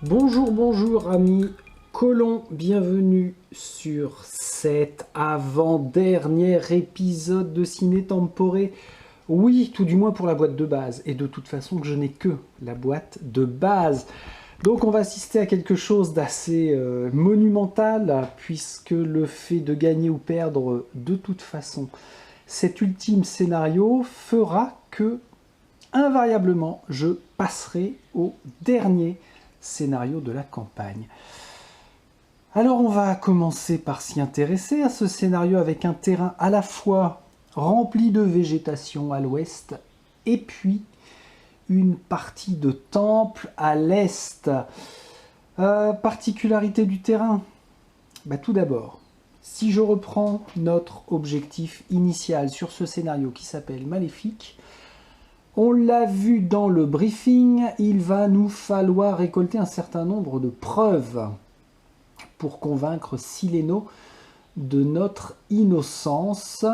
Bonjour, bonjour amis colons, bienvenue sur cet avant-dernier épisode de Ciné Temporé. Oui, tout du moins pour la boîte de base, et de toute façon je n'ai que la boîte de base. Donc on va assister à quelque chose d'assez monumental, puisque le fait de gagner ou perdre de toute façon cet ultime scénario fera que, invariablement, je passerai au dernier scénario de la campagne. Alors on va commencer par s'y intéresser à ce scénario avec un terrain à la fois rempli de végétation à l'ouest et puis une partie de temple à l'est. Particularité du terrain, tout d'abord, si je reprends notre objectif initial sur ce scénario qui s'appelle Maléfique, on l'a vu dans le briefing, il va nous falloir récolter un certain nombre de preuves pour convaincre Sileno de notre innocence.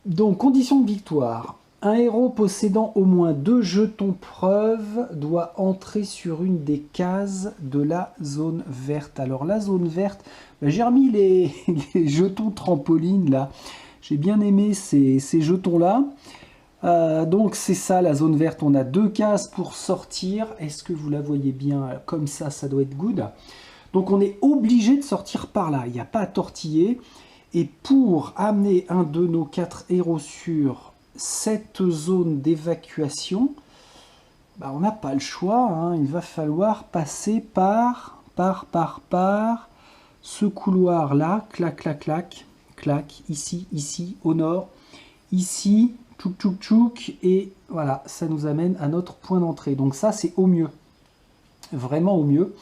Donc, condition de victoire. Un héros possédant au moins 2 jetons preuves doit entrer sur une des cases de la zone verte. Alors, la zone verte, j'ai remis les jetons trampoline là. J'ai bien aimé ces jetons-là. Donc c'est ça la zone verte, on a 2 cases pour sortir. Est-ce que vous la voyez bien comme ça doit être good. Donc on est obligé de sortir par là, il n'y a pas à tortiller. Et pour amener un de nos 4 héros sur cette zone d'évacuation, on n'a pas le choix, hein. Il va falloir passer par ce couloir là, clac, clac, clac, clac, ici, au nord, ici, tchouk tchouk tchouk, et voilà, ça nous amène à notre point d'entrée. Donc ça, c'est au mieux, vraiment au mieux.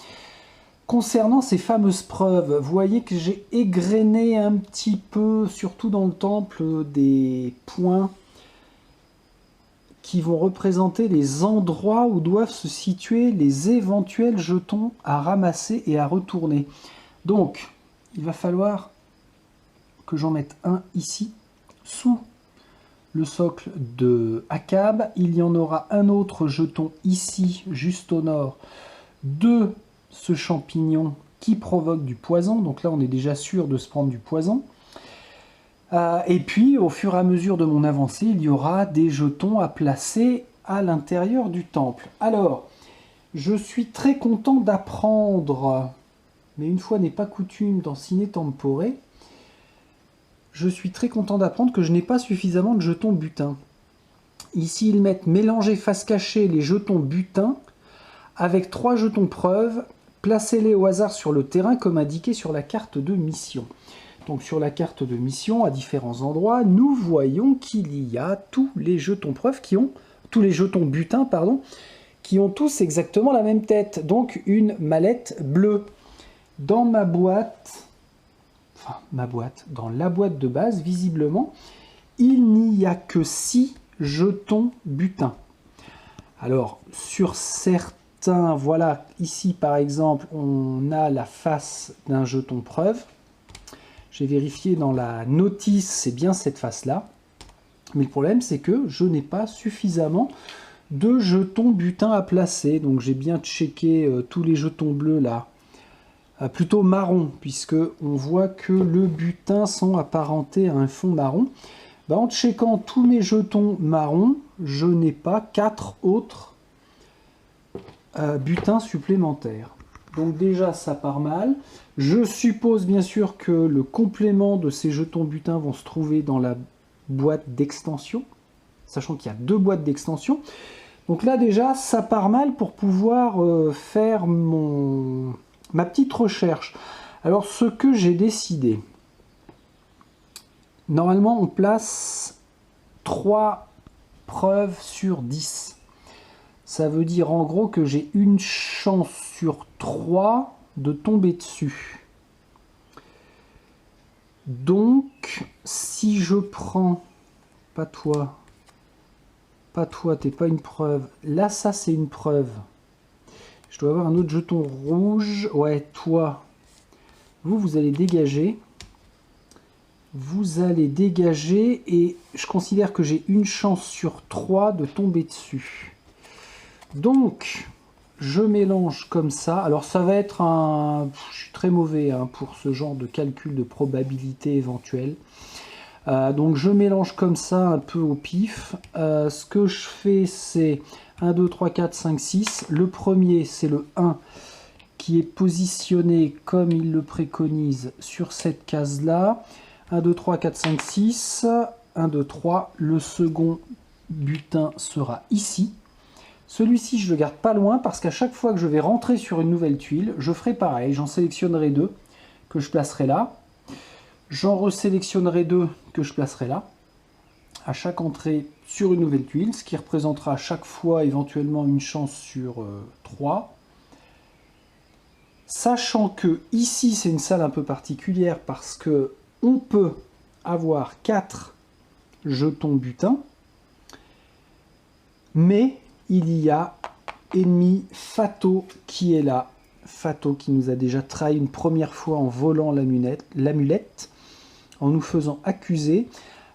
Concernant ces fameuses preuves, vous voyez que j'ai égrené un petit peu, surtout dans le temple, des points qui vont représenter les endroits où doivent se situer les éventuels jetons à ramasser et à retourner. Donc, il va falloir que j'en mette un ici, sous le socle de Akab. Il y en aura un autre jeton ici, juste au nord, de ce champignon qui provoque du poison. Donc là, on est déjà sûr de se prendre du poison. Et puis, au fur et à mesure de mon avancée, il y aura des jetons à placer à l'intérieur du temple. Alors, je suis très content d'apprendre, mais une fois n'est pas coutume dans Ciné Temporé, je suis très content d'apprendre que je n'ai pas suffisamment de jetons butin. Ici, ils mettent mélanger face cachée les jetons butin avec 3 jetons preuves. Placez-les au hasard sur le terrain comme indiqué sur la carte de mission. Donc sur la carte de mission, à différents endroits, nous voyons qu'il y a tous les jetons preuves tous les jetons butin, qui ont tous exactement la même tête. Donc une mallette bleue. Dans ma boîte, dans la boîte de base, visiblement, il n'y a que 6 jetons butin. Alors, sur certains, voilà, ici par exemple, on a la face d'un jeton preuve. J'ai vérifié dans la notice, c'est bien cette face-là. Mais le problème, c'est que je n'ai pas suffisamment de jetons butin à placer. Donc j'ai bien checké tous les jetons bleus là. Plutôt marron, puisque on voit que le butin sont apparentés à un fond marron. En checkant tous mes jetons marrons, je n'ai pas 4 autres butins supplémentaires. Donc déjà, ça part mal. Je suppose bien sûr que le complément de ces jetons butins vont se trouver dans la boîte d'extension, sachant qu'il y a 2 boîtes d'extension. Donc là déjà, ça part mal pour pouvoir faire ma petite recherche. Alors ce que j'ai décidé, normalement on place 3 preuves sur 10. Ça veut dire en gros que j'ai une chance sur 3 de tomber dessus. Donc si je prends, pas toi, t'es pas une preuve. Là ça c'est une preuve. Je dois avoir un autre jeton rouge. Ouais, toi. Vous allez dégager. Vous allez dégager et je considère que j'ai une chance sur 3 de tomber dessus. Donc, je mélange comme ça. Alors ça va être un... Je suis très mauvais hein, pour ce genre de calcul de probabilité éventuelle. Donc je mélange comme ça un peu au pif. Ce que je fais c'est 1, 2, 3, 4, 5, 6. Le premier c'est le 1 qui est positionné comme il le préconise sur cette case là. 1, 2, 3, 4, 5, 6. 1, 2, 3. Le second butin sera ici. Celui-ci, je le garde pas loin parce qu'à chaque fois que je vais rentrer sur une nouvelle tuile, je ferai pareil. J'en sélectionnerai deux que je placerai là. J'en resélectionnerai deux que je placerai là. À chaque entrée sur une nouvelle tuile, ce qui représentera à chaque fois éventuellement une chance sur 3. Sachant que ici, c'est une salle un peu particulière parce que on peut avoir 4 jetons butin, mais il y a ennemi Fato qui est là. Fato qui nous a déjà trahi une première fois en volant l'amulette, en nous faisant accuser.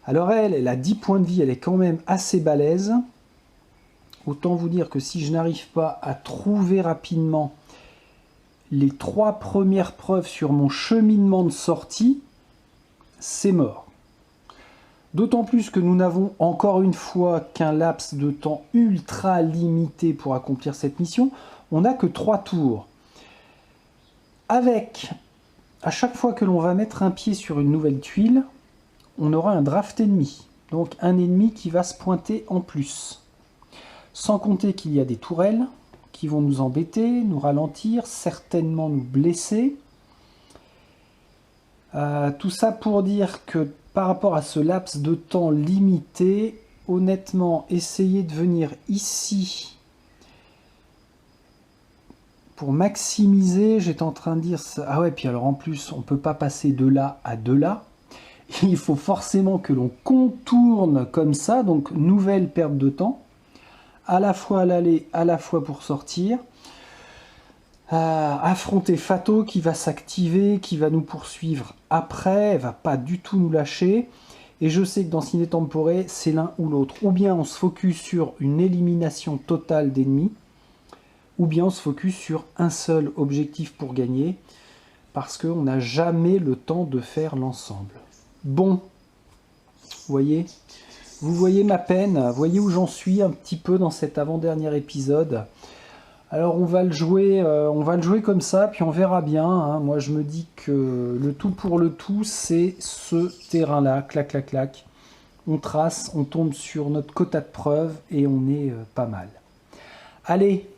Alors elle a 10 points de vie, elle est quand même assez balèze. Autant vous dire que si je n'arrive pas à trouver rapidement les 3 premières preuves sur mon cheminement de sortie, c'est mort. D'autant plus que nous n'avons encore une fois qu'un laps de temps ultra limité pour accomplir cette mission. On n'a que 3 tours. Avec, à chaque fois que l'on va mettre un pied sur une nouvelle tuile, on aura un draft ennemi. Donc un ennemi qui va se pointer en plus. Sans compter qu'il y a des tourelles qui vont nous embêter, nous ralentir, certainement nous blesser. Tout ça pour dire que par rapport à ce laps de temps limité, honnêtement, essayer de venir ici pour maximiser, j'étais en train de dire ça. Ah ouais, puis alors en plus, on ne peut pas passer de là à de là. Il faut forcément que l'on contourne comme ça, donc nouvelle perte de temps, à la fois à l'aller, à la fois pour sortir. Affronter Fato qui va s'activer, qui va nous poursuivre après, elle va pas du tout nous lâcher. Et je sais que dans Ciné Tempore, c'est l'un ou l'autre. Ou bien on se focus sur une élimination totale d'ennemis, ou bien on se focus sur un seul objectif pour gagner, parce qu'on n'a jamais le temps de faire l'ensemble. Bon, vous voyez ma peine, vous voyez où j'en suis un petit peu dans cet avant-dernier épisode. Alors on va le jouer comme ça, puis on verra bien. Hein. Moi je me dis que le tout pour le tout, c'est ce terrain-là, clac, clac, clac. On trace, on tombe sur notre quota de preuves et on est pas mal. Allez,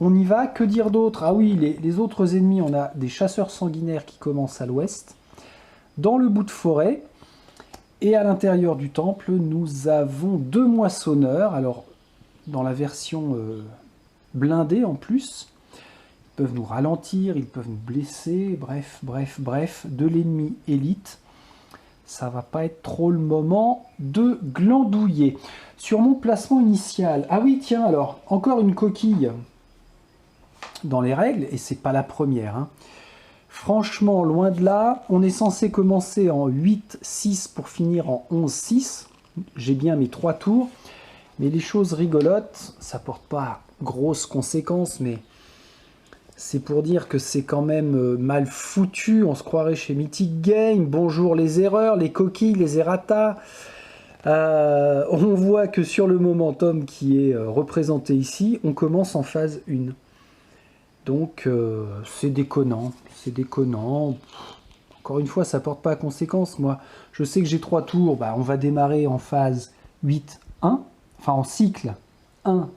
on y va. Que dire d'autre? Ah oui, les autres ennemis, on a des chasseurs sanguinaires qui commencent à l'ouest, dans le bout de forêt, et à l'intérieur du temple, nous avons 2 moissonneurs. Alors, dans la version blindés en plus, ils peuvent nous ralentir, ils peuvent nous blesser, bref, de l'ennemi élite. Ça va pas être trop le moment de glandouiller. Sur mon placement initial, ah oui tiens alors, encore une coquille dans les règles, et c'est pas la première. Hein. Franchement, loin de là, on est censé commencer en 8-6 pour finir en 11-6. J'ai bien mes 3 tours, mais les choses rigolotes, ça porte pas grosses conséquences, mais c'est pour dire que c'est quand même mal foutu. On se croirait chez Mythic Game. Bonjour les erreurs, les coquilles, les errata. On voit que sur le momentum qui est représenté ici, on commence en phase 1. Donc c'est déconnant, c'est déconnant. Encore une fois, ça porte pas à conséquence. Moi, je sais que j'ai 3 tours, bah, on va démarrer en phase 8-1, enfin en cycle 1.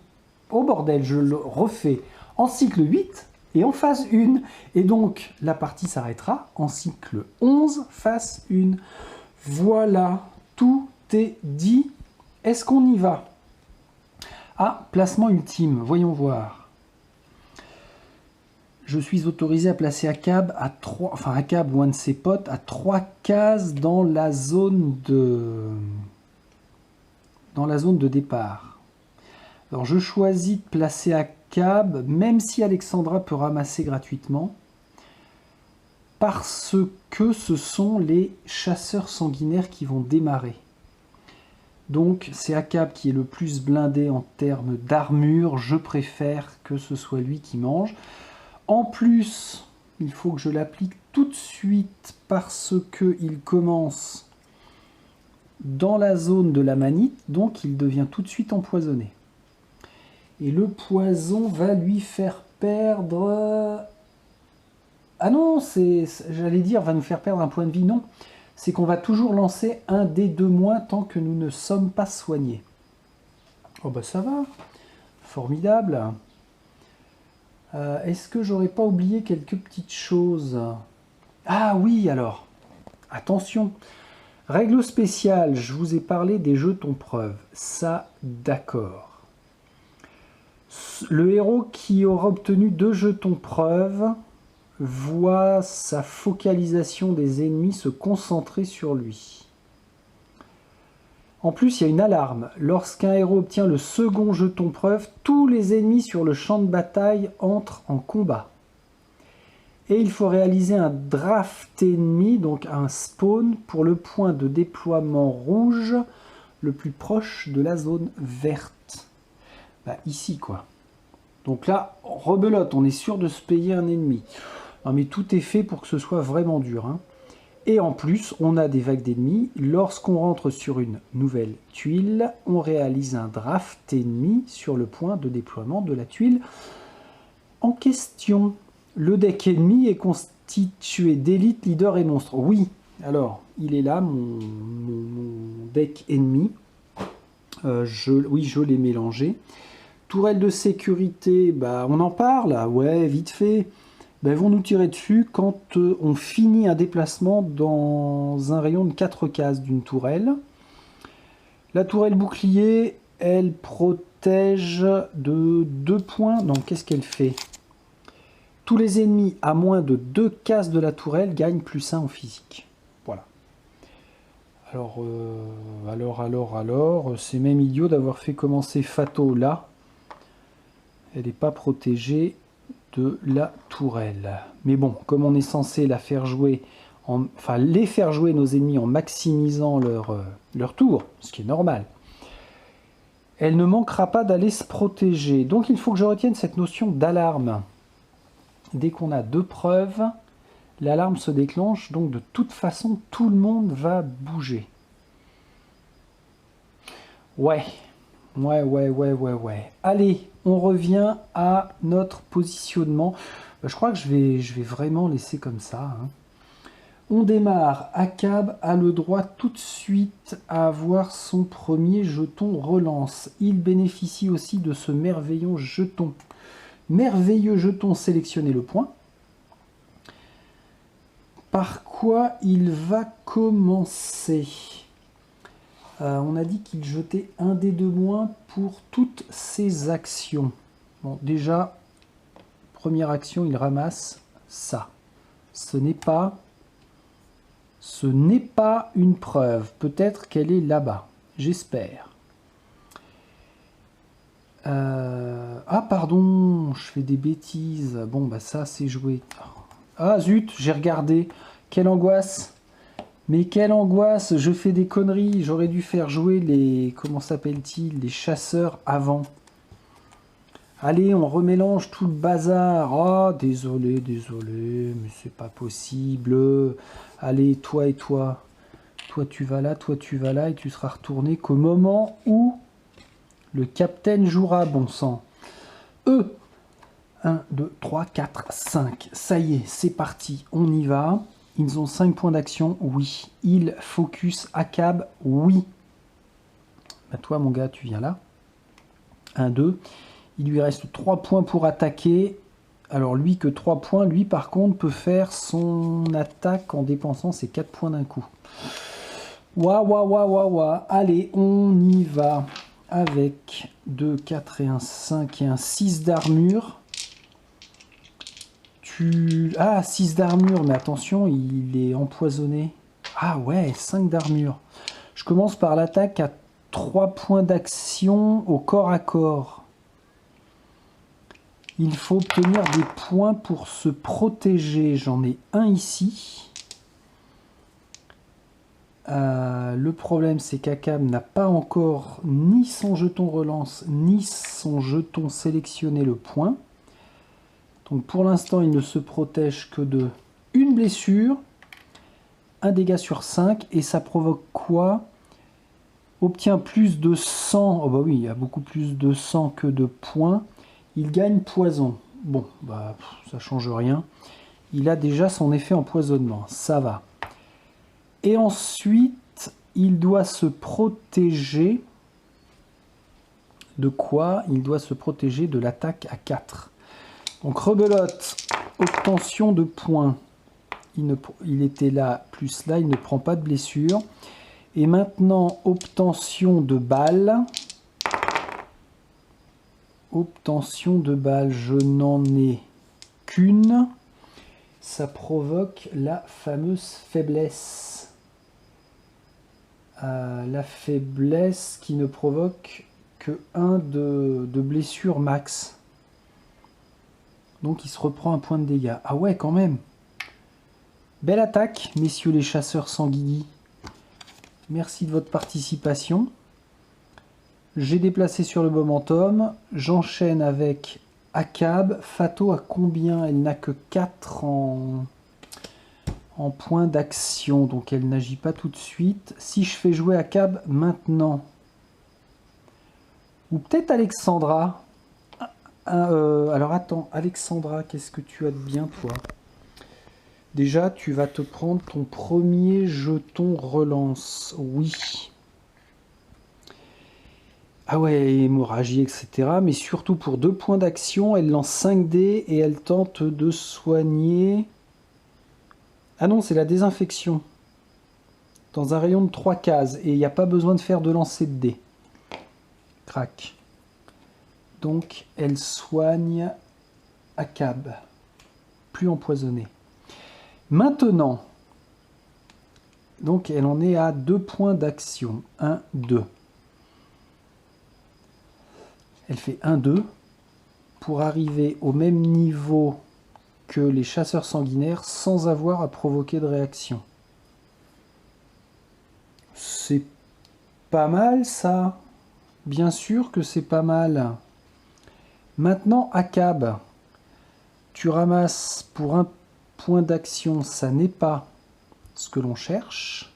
Oh bordel, je le refais en cycle 8 et en phase 1. Et donc, la partie s'arrêtera en cycle 11, phase 1. Voilà, tout est dit. Est-ce qu'on y va? Ah, placement ultime, voyons voir. Je suis autorisé à placer Akab à 3, enfin Akab ou un de ses potes à 3 cases dans la zone de départ. Alors je choisis de placer Akab, même si Alexandra peut ramasser gratuitement, parce que ce sont les chasseurs sanguinaires qui vont démarrer. Donc c'est Akab qui est le plus blindé en termes d'armure. Je préfère que ce soit lui qui mange. En plus, il faut que je l'applique tout de suite parce qu'il commence dans la zone de la manite. Donc il devient tout de suite empoisonné. Et le poison va lui faire perdre... Ah non, j'allais dire, va nous faire perdre un point de vie. Non, c'est qu'on va toujours lancer un dé de moins tant que nous ne sommes pas soignés. Oh bah ça va, formidable. Est-ce que j'aurais pas oublié quelques petites choses? Ah oui, alors, attention. Règle spéciale, je vous ai parlé des jetons preuves. Ça, d'accord. Le héros qui aura obtenu 2 jetons preuves voit sa focalisation des ennemis se concentrer sur lui. En plus, il y a une alarme. Lorsqu'un héros obtient le second jeton preuve, tous les ennemis sur le champ de bataille entrent en combat. Et il faut réaliser un draft ennemi, donc un spawn, pour le point de déploiement rouge le plus proche de la zone verte. Bah, ici, quoi. Donc là, rebelote, on est sûr de se payer un ennemi. Non, mais tout est fait pour que ce soit vraiment dur, hein. Et en plus, on a des vagues d'ennemis. Lorsqu'on rentre sur une nouvelle tuile, on réalise un draft ennemi sur le point de déploiement de la tuile en question. Le deck ennemi est constitué d'élite, leader et monstre. Oui, alors, il est là, mon deck ennemi. Oui, je l'ai mélangé. Tourelle de sécurité, bah, on en parle, ouais, vite fait. Ben, vont nous tirer dessus quand on finit un déplacement dans un rayon de 4 cases d'une tourelle. La tourelle bouclier, elle protège de 2 points. Donc qu'est-ce qu'elle fait? Tous les ennemis à moins de 2 cases de la tourelle gagnent +1 en physique. Voilà. Alors, c'est même idiot d'avoir fait commencer Fato là. Elle n'est pas protégée de la tourelle. Mais bon, comme on est censé la faire jouer, les faire jouer nos ennemis en maximisant leur tour, ce qui est normal, elle ne manquera pas d'aller se protéger. Donc il faut que je retienne cette notion d'alarme. Dès qu'on a 2 preuves, l'alarme se déclenche, donc de toute façon, tout le monde va bouger. Ouais. Allez, on revient à notre positionnement. Je crois que je vais vraiment laisser comme ça, hein. On démarre. Akab a le droit tout de suite à avoir son premier jeton relance. Il bénéficie aussi de ce merveilleux jeton. Merveilleux jeton, sélectionnez le point. Par quoi il va commencer? On a dit qu'il jetait un dé de moins pour toutes ses actions. Bon, déjà, première action, il ramasse ça. Ce n'est pas une preuve. Peut-être qu'elle est là-bas. J'espère. Ah, pardon, je fais des bêtises. Bon, bah ça, c'est joué. Ah, zut, j'ai regardé. Quelle angoisse! Mais quelle angoisse, je fais des conneries, j'aurais dû faire jouer les... Comment s'appelle-t-il? Les chasseurs avant. Allez, on remélange tout le bazar. Ah, désolé, mais c'est pas possible. Allez, toi et toi. Toi tu vas là, et tu seras retourné qu'au moment où le capitaine jouera, bon sang. 1, 2, 3, 4, 5. Ça y est, c'est parti, on y va. Ils ont 5 points d'action, oui. Ils focus Akab, oui. Bah toi, mon gars, tu viens là. 1, 2. Il lui reste 3 points pour attaquer. Alors, lui, que 3 points. Lui, par contre, peut faire son attaque en dépensant ses 4 points d'un coup. Waouh. Allez, on y va. Avec 2, 4 et un 5 et un 6 d'armure. Ah, 6 d'armure, mais attention, il est empoisonné. Ah ouais, 5 d'armure. Je commence par l'attaque à 3 points d'action au corps à corps. Il faut obtenir des points pour se protéger. J'en ai un ici. Le problème, c'est qu'Akab n'a pas encore ni son jeton relance, ni son jeton sélectionner le point. Donc pour l'instant, il ne se protège que de une blessure, un dégât sur 5, et ça provoque quoi? Obtient plus de sang. Oh bah oui, il y a beaucoup plus de sang que de points. Il gagne poison. Bon, bah ça change rien. Il a déjà son effet empoisonnement, ça va. Et ensuite, il doit se protéger de quoi? Il doit se protéger de l'attaque à 4. Donc rebelote, obtention de points. Il était là, plus là, il ne prend pas de blessure. Et maintenant, obtention de balles. Obtention de balles, je n'en ai qu'une. Ça provoque la fameuse faiblesse. La faiblesse qui ne provoque que 1 de blessure max. Donc il se reprend un point de dégâts. Ah ouais, quand même. Belle attaque, messieurs les chasseurs sanguinis. Merci de votre participation. J'ai déplacé sur le momentum. J'enchaîne avec Akab. Fato a combien? Elle n'a que 4 en point d'action, donc elle n'agit pas tout de suite. Si je fais jouer Akab maintenant, ou peut-être Alexandra. Alors attends, Alexandra, qu'est-ce que tu as de bien, toi? Déjà, tu vas te prendre ton premier jeton relance. Oui. Ah ouais, hémorragie, etc. Mais surtout pour 2 points d'action, elle lance 5 dés et elle tente de soigner... Ah non, c'est la désinfection. Dans un rayon de 3 cases. Et il n'y a pas besoin de faire de lancer de dés. Crac. Donc, elle soigne Akab. Plus empoisonné. Maintenant, donc elle en est à 2 points d'action. 1, 2. Elle fait 1, 2 pour arriver au même niveau que les chasseurs sanguinaires sans avoir à provoquer de réaction. C'est pas mal ça. Bien sûr que c'est pas mal. Maintenant, Akab, tu ramasses pour 1 point d'action, ça n'est pas ce que l'on cherche.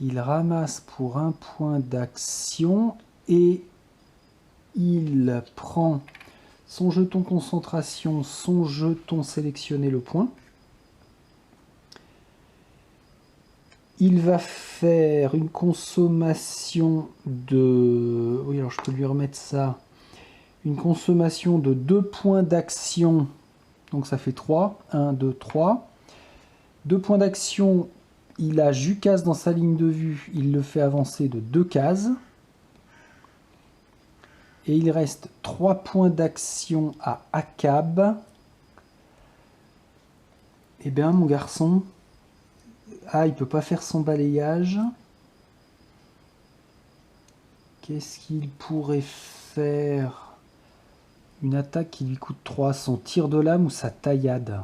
Il ramasse pour 1 point d'action et il prend son jeton concentration, son jeton sélectionner le point. Il va faire une consommation de... Oui, alors je peux lui remettre ça. Une consommation de 2 points d'action. Donc ça fait 3. 1, 2, 3. 2 points d'action. Il a Jukas dans sa ligne de vue. Il le fait avancer de 2 cases. Et il reste 3 points d'action à Akab. Eh bien, mon garçon... Ah, il peut pas faire son balayage. Qu'est-ce qu'il pourrait faire? Une attaque qui lui coûte 3. Son tir de lame ou sa taillade?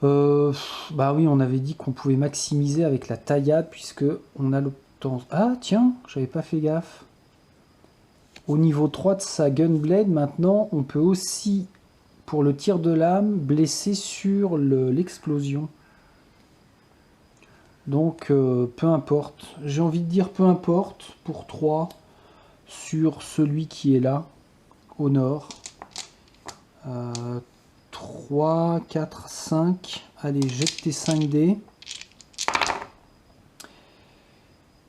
Bah oui, on avait dit qu'on pouvait maximiser avec la taillade puisque on a l'obtention... Ah, tiens, j'avais pas fait gaffe. Au niveau 3 de sa Gunblade, maintenant, on peut aussi, pour le tir de lame, blesser sur l'explosion. Donc, peu importe. J'ai envie de dire peu importe pour 3 sur celui qui est là, au nord. 3, 4, 5. Allez, jette tes 5 dés.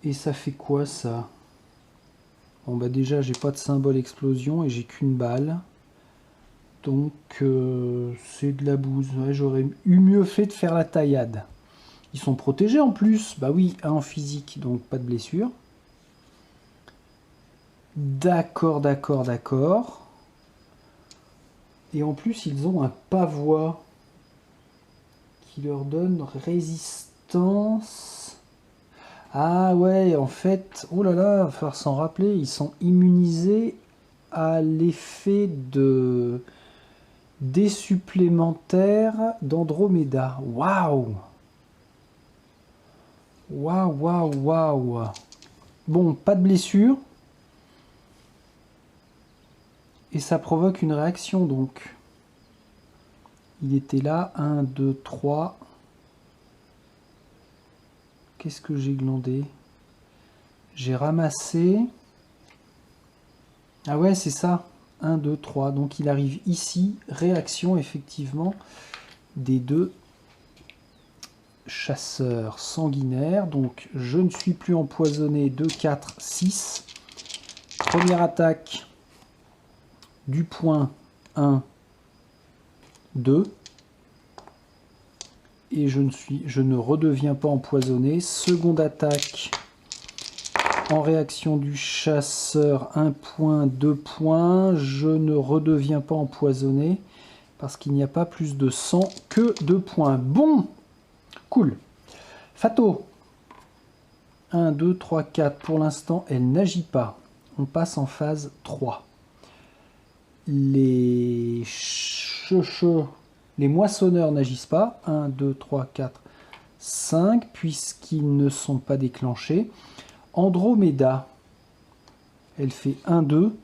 Et ça fait quoi, ça? Bon, bah déjà, j'ai pas de symbole explosion et j'ai qu'une balle. Donc, c'est de la bouse. Ouais, j'aurais eu mieux fait de faire la taillade. Ils sont protégés en plus. Bah oui, 1 en physique, donc pas de blessure. D'accord, d'accord, d'accord. Et en plus, ils ont un pavois qui leur donne résistance. Ah ouais, en fait, oh là là, il va falloir s'en rappeler, ils sont immunisés à l'effet de dés supplémentaires d'Andromeda. Waouh! Waouh, waouh, waouh. Bon, pas de blessure. Et ça provoque une réaction, donc. Il était là. 1, 2, 3. Qu'est-ce que j'ai glandé? J'ai ramassé... Ah ouais, c'est ça. 1, 2, 3. Donc il arrive ici. Réaction, effectivement, des deux chasseurs sanguinaires. Donc je ne suis plus empoisonné. 2, 4, 6. Première attaque du point. 1, 2. Et je ne redeviens pas empoisonné. Seconde attaque en réaction du chasseur, 1 point, 2 points. Je ne redeviens pas empoisonné parce qu'il n'y a pas plus de sang que 2 points. Bon, cool. Fato. 1, 2, 3, 4. Pour l'instant, elle n'agit pas. On passe en phase 3. Les moissonneurs n'agissent pas. 1, 2, 3, 4, 5, puisqu'ils ne sont pas déclenchés. Andromeda, elle fait 1, 2.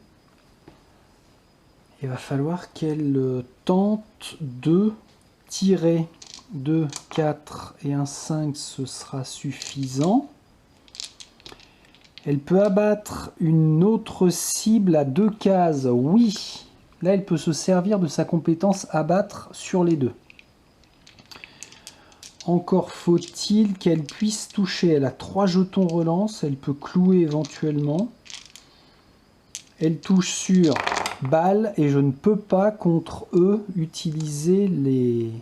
Il va falloir qu'elle tente de tirer. 2, 4 et un 5, ce sera suffisant. Elle peut abattre une autre cible à 2 cases. Oui. Là, elle peut se servir de sa compétence abattre sur les deux. Encore faut-il qu'elle puisse toucher. Elle a 3 jetons relance. Elle peut clouer éventuellement. Elle touche sur balle et je ne peux pas contre eux utiliser les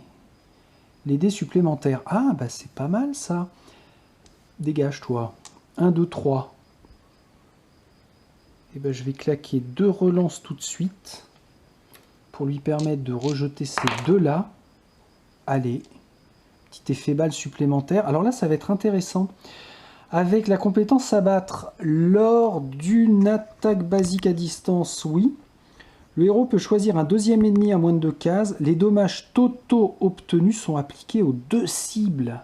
dés supplémentaires. Ah, bah c'est pas mal ça. Dégage-toi. 1, 2, 3. Et ben, je vais claquer 2 relances tout de suite pour lui permettre de rejeter ces deux-là. Allez, petit effet balle supplémentaire. Alors là, ça va être intéressant. Avec la compétence abattre, lors d'une attaque basique à distance, oui. Le héros peut choisir un deuxième ennemi à moins de 2 cases. Les dommages totaux obtenus sont appliqués aux 2 cibles.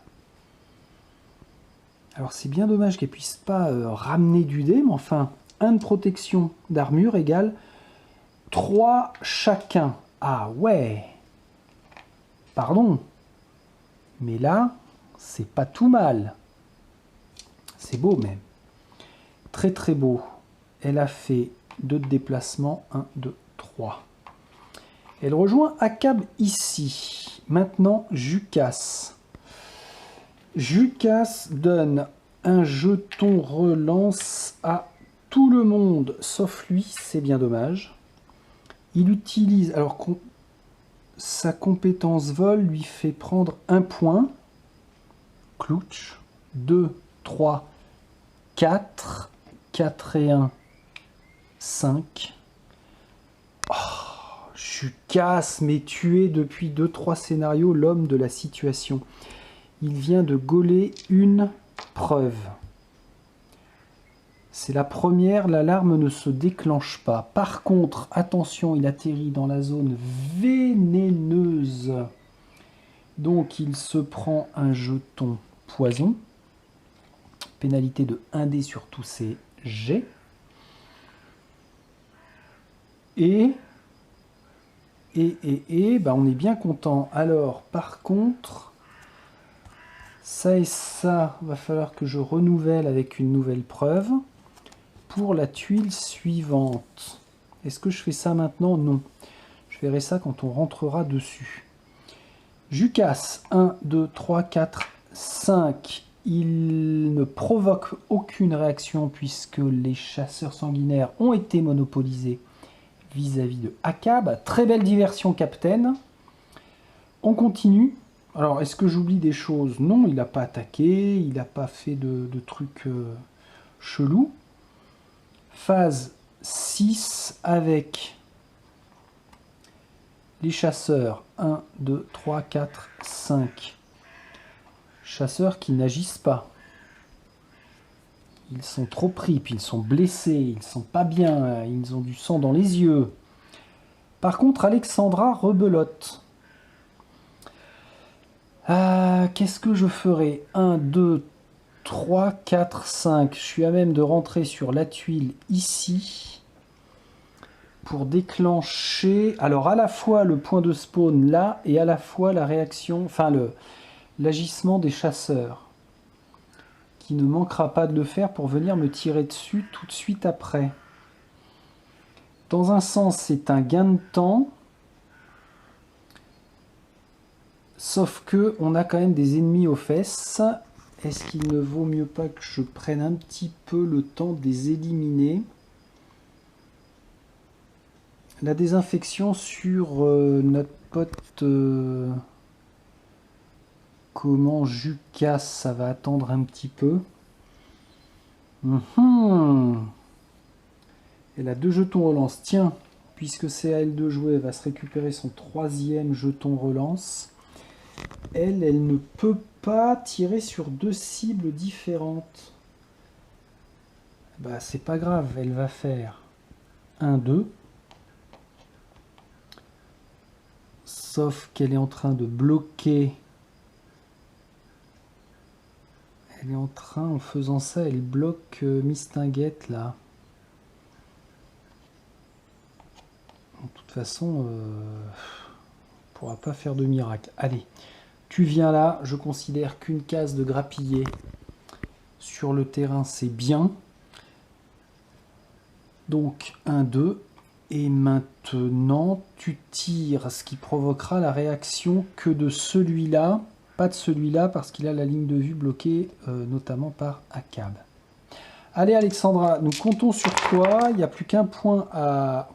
Alors c'est bien dommage qu'elle ne puisse pas ramener du dé, mais enfin, 1 de protection d'armure égale 3 chacun. Ah ouais. Pardon. Mais là, c'est pas tout mal. C'est beau même. Très très beau. Elle a fait 2 de déplacement. 1, 2, 3. Elle rejoint Akab ici. Maintenant, Jukas. Jukas donne un jeton relance à tout le monde, sauf lui. C'est bien dommage. Il utilise... Alors, sa compétence vol lui fait prendre 1 point. Clouch. 2, 3, 4. 4 et 1, 5. Oh, Jukas, mais tué depuis 2-3 scénarios l'homme de la situation. Il vient de gauler une preuve. C'est la première, l'alarme ne se déclenche pas. Par contre, attention, il atterrit dans la zone vénéneuse. Donc il se prend un jeton poison. Pénalité de 1 dé sur tous ses jets. Et on est bien content. Alors, par contre, ça et ça, va falloir que je renouvelle avec une nouvelle preuve. Pour la tuile suivante. Est-ce que je fais ça maintenant? Non. Je ferai ça quand on rentrera dessus. Jukas, 1, 2, 3, 4, 5. Il ne provoque aucune réaction puisque les chasseurs sanguinaires ont été monopolisés vis-à-vis de Akab. Très belle diversion, Captain. On continue. Alors, est-ce que j'oublie des choses? Non, il n'a pas attaqué, il n'a pas fait de trucs chelous. Phase 6 avec les chasseurs. 1, 2, 3, 4, 5. Chasseurs qui n'agissent pas. Ils sont trop pris, puis ils sont blessés, ils sont pas bien, ils ont du sang dans les yeux. Par contre, Alexandra rebelote. Qu'est-ce que je ferai? 1, 2, 3, 4, 5. Je suis à même de rentrer sur la tuile ici pour déclencher, alors à la fois le point de spawn là et à la fois la réaction, enfin l'agissement des chasseurs, qui ne manquera pas de le faire pour venir me tirer dessus tout de suite après. Dans un sens, c'est un gain de temps, sauf que on a quand même des ennemis aux fesses. Est-ce qu'il ne vaut mieux pas que je prenne un petit peu le temps de les éliminer? La désinfection sur notre pote comment Jucas, ça va attendre un petit peu. Elle a 2 jetons relance. Tiens, puisque c'est à elle de jouer, elle va se récupérer son 3e jeton relance. Elle ne peut pas tirer sur 2 cibles différentes. Bah c'est pas grave, elle va faire 1, 2. Sauf qu'elle est en train de bloquer. Elle est en train, en faisant ça, elle bloque Mistinguette là. De toute façon, on ne pourra pas faire de miracle. Allez, tu viens là, je considère qu'une case de grappiller sur le terrain, c'est bien. Donc 1, 2. Et maintenant, tu tires, ce qui provoquera la réaction que de celui-là, pas de celui-là, parce qu'il a la ligne de vue bloquée, notamment par Akab. Allez Alexandra, nous comptons sur toi, il n'y a plus qu'un point à...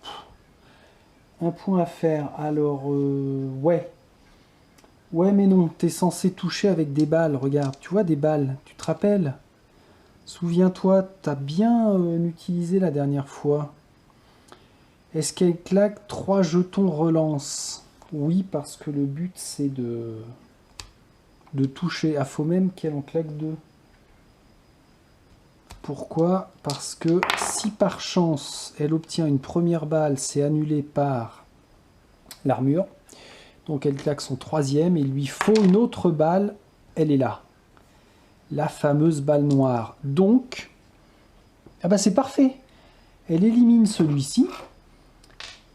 Un point à faire, alors ouais. Ouais mais non, tu es censé toucher avec des balles, regarde, tu vois des balles, tu te rappelles? Souviens-toi, tu as bien utilisé la dernière fois. Est-ce qu'elle claque 3 jetons relance? Oui, parce que le but c'est de toucher. Ah, faut même qu'elle en claque 2. Pourquoi? Parce que si par chance elle obtient une première balle, c'est annulé par l'armure. Donc elle claque son 3e et il lui faut une autre balle. Elle est là. La fameuse balle noire. Donc, ah bah c'est parfait. Elle élimine celui-ci.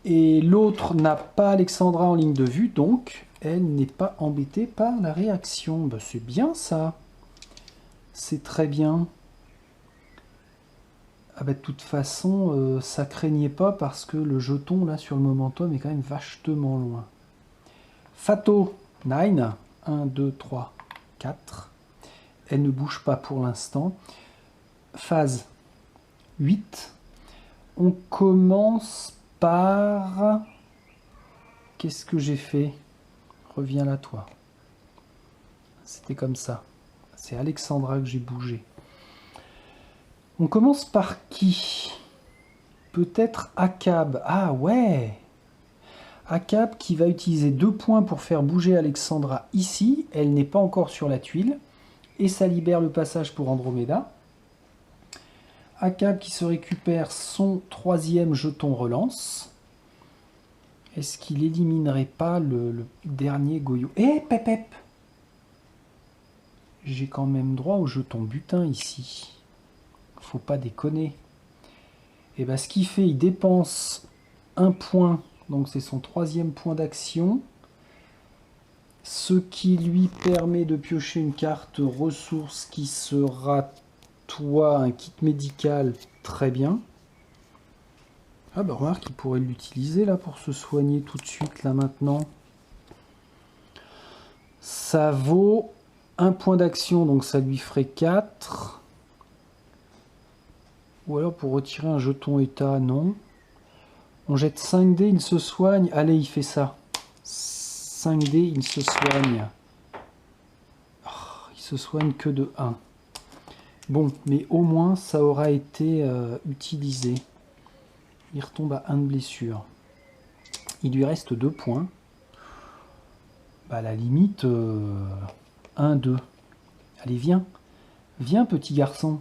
Et l'autre n'a pas Alexandra en ligne de vue, donc elle n'est pas embêtée par la réaction. Ben, c'est bien ça. C'est très bien. Ah ben, de toute façon, ça craignait pas parce que le jeton là sur le momentum est quand même vachement loin. Fato, 9. 1, 2, 3, 4. Elle ne bouge pas pour l'instant. Phase 8. On commence par... Qu'est-ce que j'ai fait? Reviens là, toi. C'était comme ça. C'est Alexandra que j'ai bougé. On commence par qui? Peut-être Akab. Ah ouais! Akab qui va utiliser 2 points pour faire bouger Alexandra ici. Elle n'est pas encore sur la tuile. Et ça libère le passage pour Andromeda. Akab qui se récupère son 3e jeton relance. Est-ce qu'il éliminerait pas le dernier Goyo? Eh, pep! J'ai quand même droit au jeton butin ici. Faut pas déconner. Et bien ce qu'il fait, il dépense 1 point. Donc c'est son 3e point d'action. Ce qui lui permet de piocher une carte ressource qui sera, toi, un kit médical. Très bien. Ah bah remarque, il pourrait l'utiliser là pour se soigner tout de suite là maintenant. Ça vaut 1 point d'action, donc ça lui ferait 4. Ou alors pour retirer un jeton état, non. On jette 5 dés, il se soigne. Allez, il fait ça. 5 dés, il se soigne. Oh, il se soigne que de 1. Bon, mais au moins ça aura été utilisé. Il retombe à 1 de blessure. Il lui reste 2 points. Bah, à la limite, 1, 2. Allez, viens. Viens, petit garçon.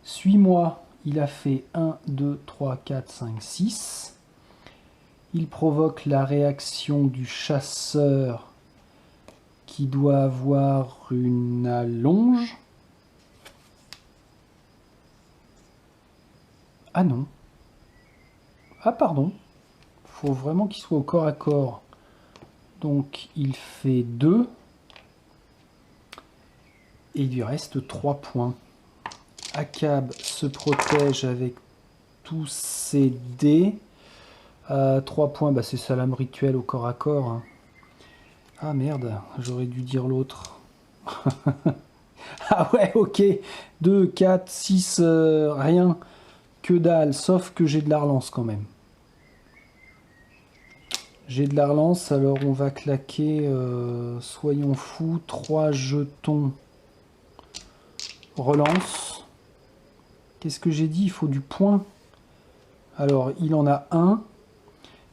Suis-moi. Il a fait 1, 2, 3, 4, 5, 6. Il provoque la réaction du chasseur qui doit avoir une allonge. Ah non. Ah pardon. Faut vraiment qu'il soit au corps à corps. Donc il fait 2. Et il lui reste 3 points. Akab se protège avec tous ses dés. 3 points, bah c'est sa lame rituelle au corps à corps. Hein. Ah merde, j'aurais dû dire l'autre. Ah ouais, ok. 2, 4, 6, rien. Que dalle, sauf que j'ai de la relance quand même. J'ai de la relance, alors on va claquer, soyons fous, 3 jetons. Relance. Qu'est-ce que j'ai dit? Il faut du point. Alors, il en a un.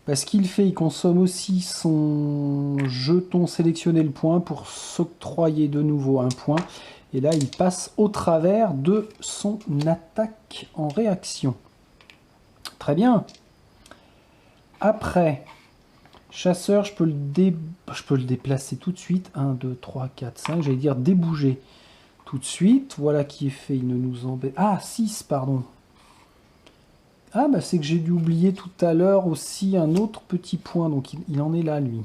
Parce qu'il fait, il consomme aussi son jeton sélectionner le point pour s'octroyer de nouveau un point. Et là, il passe au travers de son attaque en réaction. Très bien. Après, chasseur, je peux le déplacer tout de suite. 1, 2, 3, 4, 5. J'allais dire débouger tout de suite. Voilà qui est fait. Il ne nous embête... Ah, 6, pardon. Ah, bah c'est que j'ai dû oublier tout à l'heure aussi un autre petit point. Donc, il en est là, lui.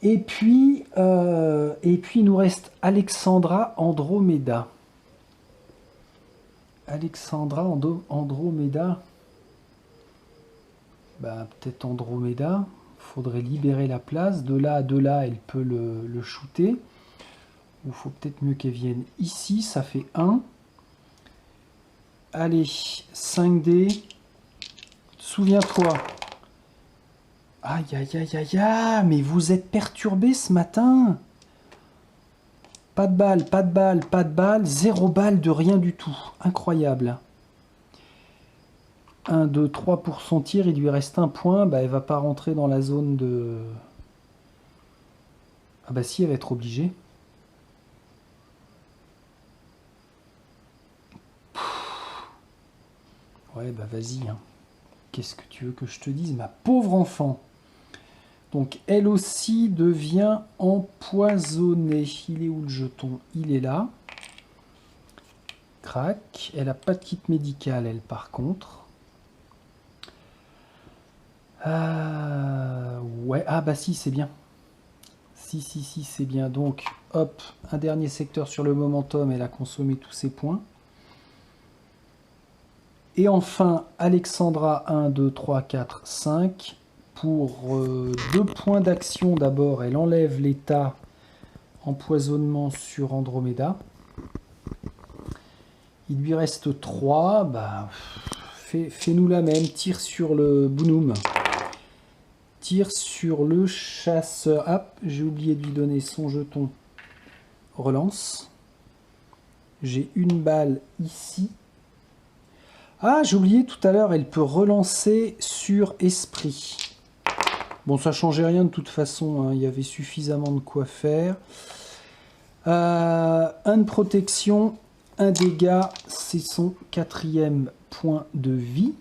Et puis, il nous reste Alexandra Andromeda. Alexandra Andromeda. Bah, peut-être Andromeda. Faudrait libérer la place. De là à de là, elle peut le shooter. Ou faut peut-être mieux qu'elle vienne ici. Ça fait 1. Allez, 5D. Souviens-toi. Aïe, aïe, aïe, aïe, aïe, mais vous êtes perturbé ce matin. Pas de balle, pas de balle, pas de balle. 0 balle de rien du tout. Incroyable. 1, 2, 3 pour son tir. Il lui reste 1 point. Bah, elle va pas rentrer dans la zone de... Ah bah si, elle va être obligée. Ouais, bah vas-y. Hein. Qu'est-ce que tu veux que je te dise, ma pauvre enfant? Donc, elle aussi devient empoisonnée. Il est où le jeton? Il est là. Crac. Elle n'a pas de kit médical, elle, par contre. Ouais, ah bah si, c'est bien. Si, c'est bien. Donc, hop, un dernier secteur sur le momentum. Elle a consommé tous ses points. Et enfin, Alexandra, 1, 2, 3, 4, 5. Pour 2 points d'action, d'abord, elle enlève l'état empoisonnement sur Andromeda. Il lui reste 3. Bah, fais-nous la même. Tire sur le Bounoum. Tire sur le chasseur. Ah, j'ai oublié de lui donner son jeton. Relance. J'ai une balle ici. Ah, j'ai oublié tout à l'heure, elle peut relancer sur esprit. Bon, ça changeait rien de toute façon, hein, il y avait suffisamment de quoi faire. 1 de protection, 1 dégât, c'est son 4e point de vie.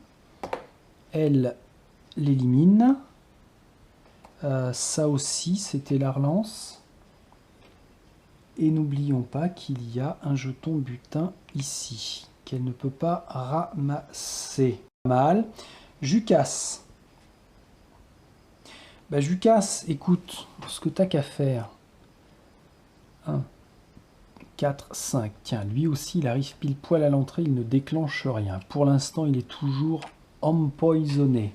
Elle l'élimine. Ça aussi, c'était la relance. Et n'oublions pas qu'il y a un jeton butin ici, qu'elle ne peut pas ramasser. Mal. Jucas. Bah Jucas, écoute, ce que t'as qu'à faire. 1, 4, 5. Tiens, lui aussi, il arrive pile poil à l'entrée, il ne déclenche rien. Pour l'instant, il est toujours empoisonné.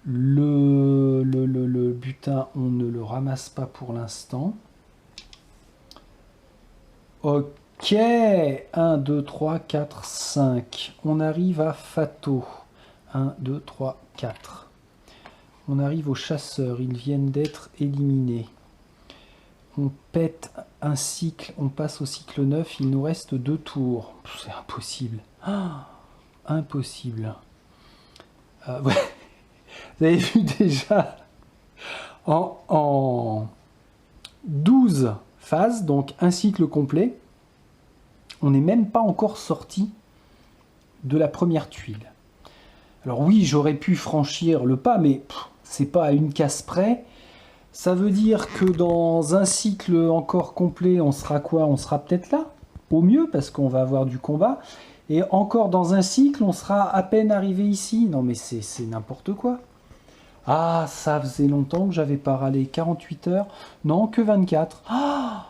Le butin, on ne le ramasse pas pour l'instant. Ok, 1, 2, 3, 4, 5. On arrive à Fato. 1, 2, 3, 4. On arrive aux chasseurs, ils viennent d'être éliminés. On pète un cycle, on passe au cycle 9, il nous reste 2 tours. C'est impossible. Ah, impossible. Ouais. Vous avez vu déjà en 12 phases, donc un cycle complet, on n'est même pas encore sorti de la première tuile. Alors oui, j'aurais pu franchir le pas, mais c'est pas à une case près. Ça veut dire que dans un cycle encore complet, on sera quoi? On sera peut-être là, au mieux, parce qu'on va avoir du combat. Et encore dans un cycle, on sera à peine arrivé ici. Non mais c'est n'importe quoi. Ah, ça faisait longtemps que j'avais pas râlé. 48 heures. Non, que 24. Ah,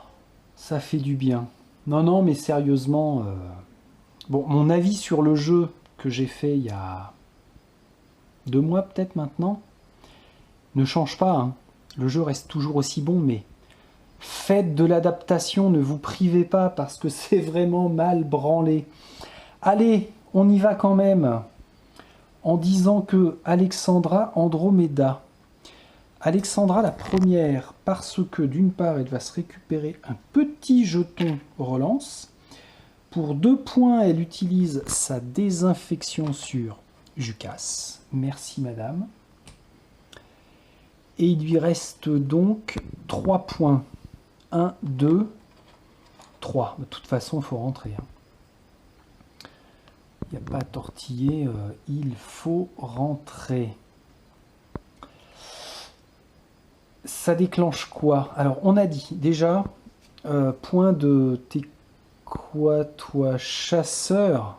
ça fait du bien. Non, non, mais sérieusement... Bon, mon avis sur le jeu que j'ai fait il y a 2 mois peut-être maintenant, ne change pas. Hein. Le jeu reste toujours aussi bon, mais faites de l'adaptation, ne vous privez pas parce que c'est vraiment mal branlé. Allez, on y va quand même en disant que Alexandra Andromeda. Alexandra la première parce que d'une part elle va se récupérer un petit jeton relance. Pour 2 points, elle utilise sa désinfection sur Jucas. Merci madame. Et il lui reste donc 3 points. 1, 2, 3. De toute façon, il faut rentrer. Il n'y a pas à tortiller, il faut rentrer. Ça déclenche quoi? Alors, on a dit déjà, point de... T'es quoi, toi? Chasseur?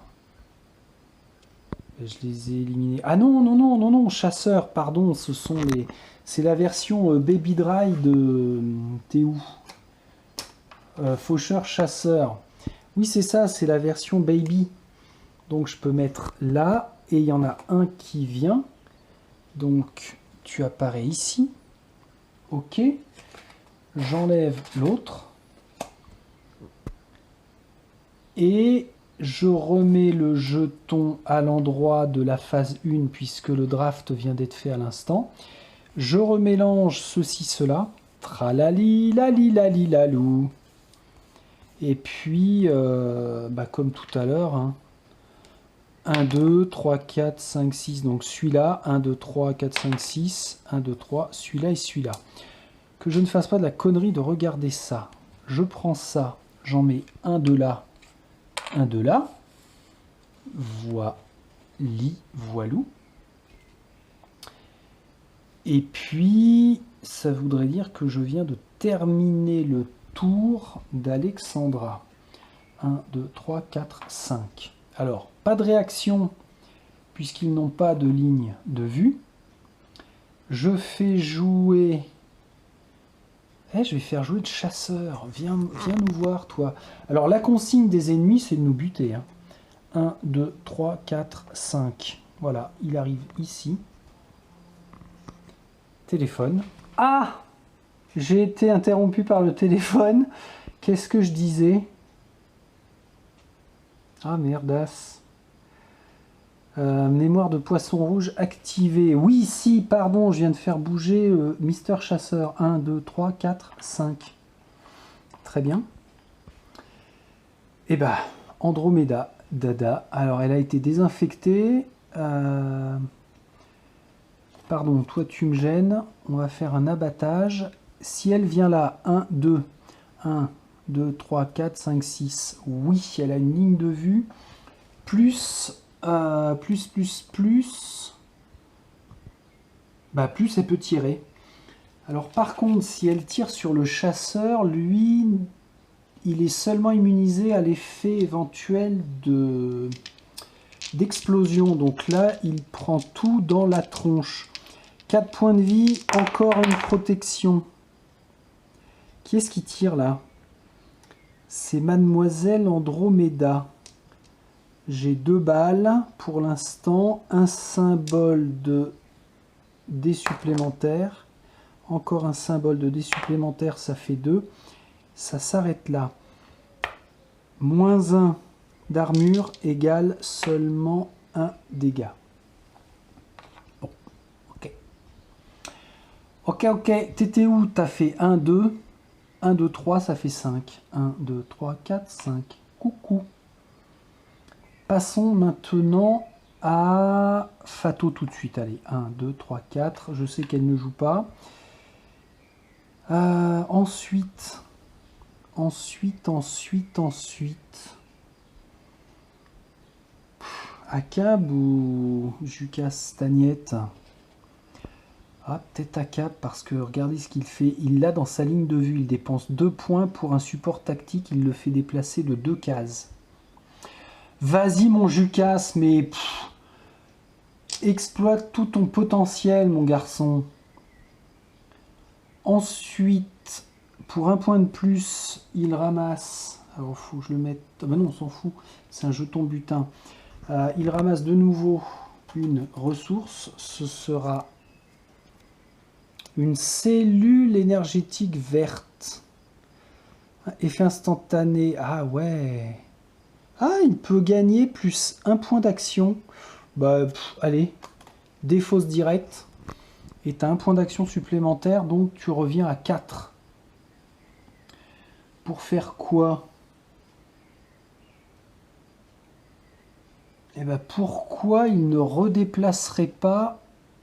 Je les ai éliminés. Ah non, non, non, non, non, chasseur, pardon, ce sont les... C'est la version Baby Dry de... T'es où? Faucheur, chasseur. Oui, c'est ça, c'est la version Baby. Donc, je peux mettre là, et il y en a un qui vient. Donc, tu apparais ici. Ok. J'enlève l'autre. Et je remets le jeton à l'endroit de la phase 1 puisque le draft vient d'être fait à l'instant. Je remélange ceci, cela. Tralali, lali, lali, lalou. Et puis, comme tout à l'heure, hein, 1, 2, 3, 4, 5, 6. Donc celui-là, 1, 2, 3, 4, 5, 6. 1, 2, 3, celui-là et celui-là. Que je ne fasse pas de la connerie de regarder ça. Je prends ça, j'en mets un de là. Un de là, voilou. Et puis, ça voudrait dire que je viens de terminer le tour d'Alexandra. 1, 2, 3, 4, 5. Alors, pas de réaction, puisqu'ils n'ont pas de ligne de vue. Je fais jouer... je vais faire jouer le chasseur. Viens nous voir, toi. Alors, la consigne des ennemis, c'est de nous buter. 1, 2, 3, 4, 5. Voilà, il arrive ici. Téléphone. Ah! J'ai été interrompu par le téléphone. Qu'est-ce que je disais? Ah, merdasse. Mémoire de poisson rouge activée. Oui, si, pardon, je viens de faire bouger Mister Chasseur. 1, 2, 3, 4, 5. Très bien. Eh ben, Andromeda, dada. Alors, elle a été désinfectée. Pardon, toi tu me gênes. On va faire un abattage. Si elle vient là, 1, 2, 1, 2, 3, 4, 5, 6. Oui, elle a une ligne de vue. Plus... plus, elle peut tirer. Alors par contre, si elle tire sur le chasseur, lui, il est seulement immunisé à l'effet éventuel d'explosion. Donc là, il prend tout dans la tronche. 4 points de vie, encore une protection. Qui est-ce qui tire là? C'est Mademoiselle Andromeda. J'ai 2 balles pour l'instant, un symbole de dés supplémentaires, encore un symbole de dés supplémentaires, ça fait 2, ça s'arrête là. Moins 1 d'armure égale seulement 1 dégât. Bon, ok. Ok, t'étais où? T'as fait 1, 2, 1, 2, 3, ça fait 5. 1, 2, 3, 4, 5. Coucou. Passons maintenant à Fato tout de suite. Allez, 1, 2, 3, 4. Je sais qu'elle ne joue pas. Ensuite. Akab ou Jucas Stagnette? Ah, peut-être Akab, parce que regardez ce qu'il fait. Il l'a dans sa ligne de vue. Il dépense 2 points pour un support tactique. Il le fait déplacer de 2 cases. Vas-y mon Jukas, mais exploite tout ton potentiel, mon garçon. Ensuite, pour un point de plus, il ramasse... Alors, faut que je le mette... Ah ben non, on s'en fout. C'est un jeton butin. Il ramasse de nouveau une ressource. Ce sera une cellule énergétique verte. Effet instantané. Ah ouais. Ah, il peut gagner plus un point d'action. Bah, allez. Défausse direct. Et tu as un point d'action supplémentaire, donc tu reviens à 4. Pour faire quoi? Eh ben pourquoi il ne redéplacerait pas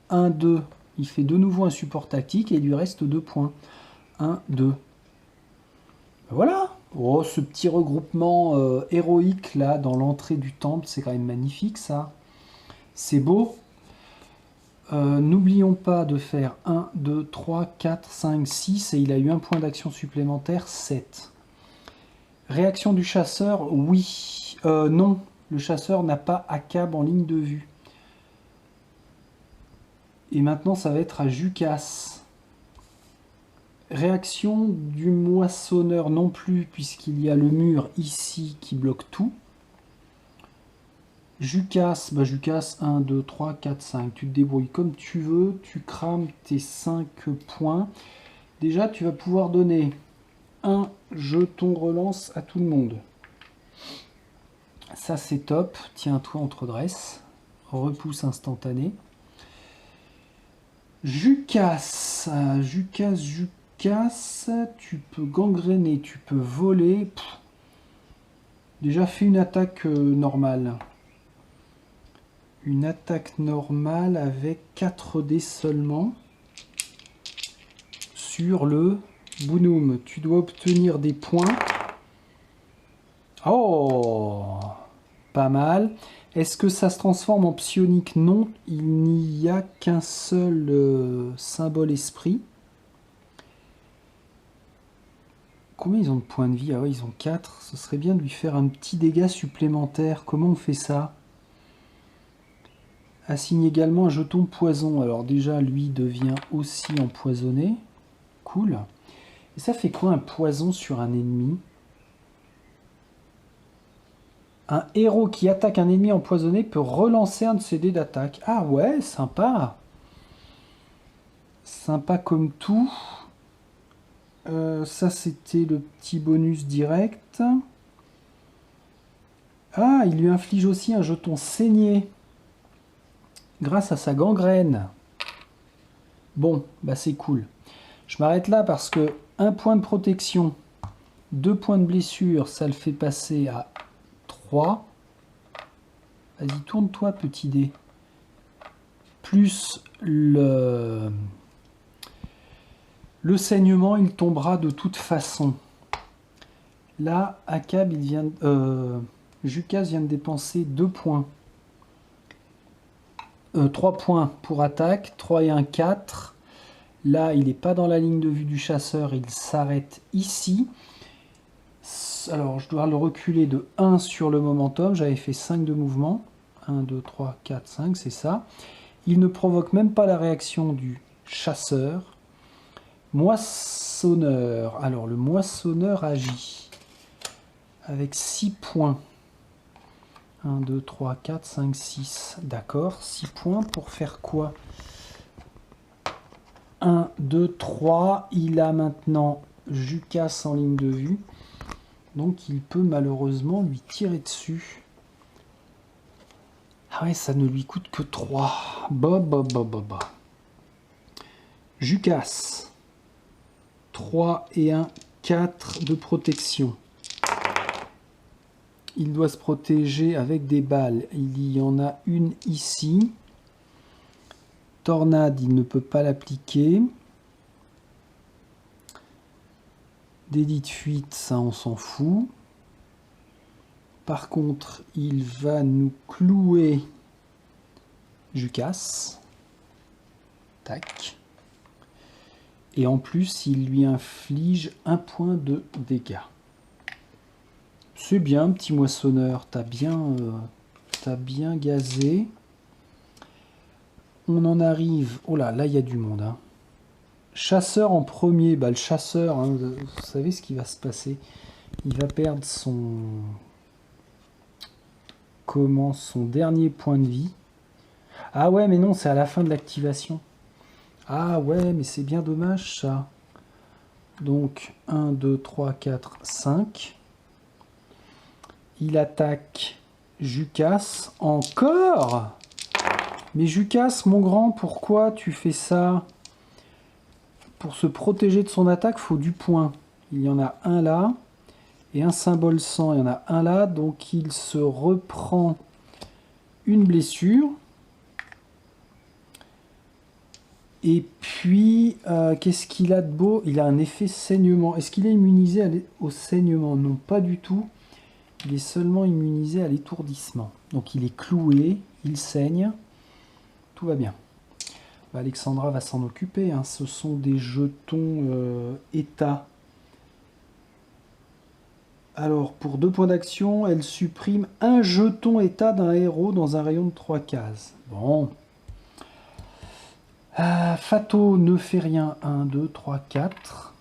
un 2? Il fait de nouveau un support tactique et il lui reste 2 points. 1, 2. Voilà. Oh, ce petit regroupement héroïque là dans l'entrée du temple, c'est quand même magnifique ça. C'est beau. N'oublions pas de faire 1, 2, 3, 4, 5, 6 et il a eu un point d'action supplémentaire, 7. Réaction du chasseur, oui. Non, le chasseur n'a pas Akab en ligne de vue. Et maintenant, ça va être à Jukas. Réaction du moissonneur non plus, puisqu'il y a le mur ici qui bloque tout. Jukas, bah Jukas, 1, 2, 3, 4, 5. Tu te débrouilles comme tu veux, tu crames tes 5 points. Déjà, tu vas pouvoir donner un jeton relance à tout le monde. Ça, c'est top. Tiens-toi, on te redresse. Repousse instantané. Jukas, tu peux gangréner, tu peux voler. Déjà, fais une attaque normale. Une attaque normale avec 4 dés seulement. Sur le Bounoum, tu dois obtenir des points. Oh, pas mal. Est-ce que ça se transforme en psionique? Non, il n'y a qu'un seul symbole esprit. Combien ils ont de points de vie? Ah ouais, ils ont 4. Ce serait bien de lui faire un petit dégât supplémentaire. Comment on fait ça? Assigne également un jeton poison. Alors déjà, lui devient aussi empoisonné. Cool. Et ça fait quoi un poison sur un ennemi? Un héros qui attaque un ennemi empoisonné peut relancer un de ses dés d'attaque. Ah ouais, sympa. Sympa comme tout. Ça, c'était le petit bonus direct. Ah, il lui inflige aussi un jeton saigné. Grâce à sa gangrène. Bon, bah c'est cool. Je m'arrête là parce que 1 point de protection, 2 points de blessure, ça le fait passer à 3. Vas-y, tourne-toi, petit dé. Plus le saignement, il tombera de toute façon. Là, Akab, Jukas vient de dépenser 2 points. 3 points pour attaque, 3 et 1, 4. Là, il n'est pas dans la ligne de vue du chasseur, il s'arrête ici. Alors, je dois le reculer de 1 sur le momentum. J'avais fait 5 de mouvement. 1, 2, 3, 4, 5, c'est ça. Il ne provoque même pas la réaction du chasseur. Moissonneur. Alors, le moissonneur agit avec 6 points. 1, 2, 3, 4, 5, 6. D'accord. 6 points pour faire quoi? 1, 2, 3. Il a maintenant Jukas en ligne de vue. Donc, il peut malheureusement lui tirer dessus. Ah ouais, ça ne lui coûte que 3. Bah. Jukas. 3 et 1, 4 de protection. Il doit se protéger avec des balles. Il y en a une ici. Tornade, il ne peut pas l'appliquer. Délit de fuite, ça on s'en fout. Par contre, il va nous clouer Jukas. Tac. Et en plus, il lui inflige 1 point de dégâts. C'est bien, petit moissonneur. T'as bien gazé. On en arrive... Oh là, là, il y a du monde. Hein. Chasseur en premier. Bah, le chasseur, hein, vous savez ce qui va se passer. Il va perdre son... Comment? Son dernier point de vie. Ah ouais, mais non, c'est à la fin de l'activation. Ah ouais, mais c'est bien dommage, ça. Donc, 1, 2, 3, 4, 5. Il attaque Jukas. Encore? Mais Jukas, mon grand, pourquoi tu fais ça? Pour se protéger de son attaque, il faut du point. Il y en a un là. Et un symbole sang, il y en a un là. Donc, il se reprend une blessure. Et puis, qu'est-ce qu'il a de beau? Il a un effet saignement. Est-ce qu'il est immunisé au saignement? Non, pas du tout. Il est seulement immunisé à l'étourdissement. Donc il est cloué, il saigne. Tout va bien. Bah, Alexandra va s'en occuper. Hein. Ce sont des jetons état. Alors, pour 2 points d'action, elle supprime un jeton état d'un héros dans un rayon de 3 cases. Bon. Fato ne fait rien. 1, 2, 3, 4.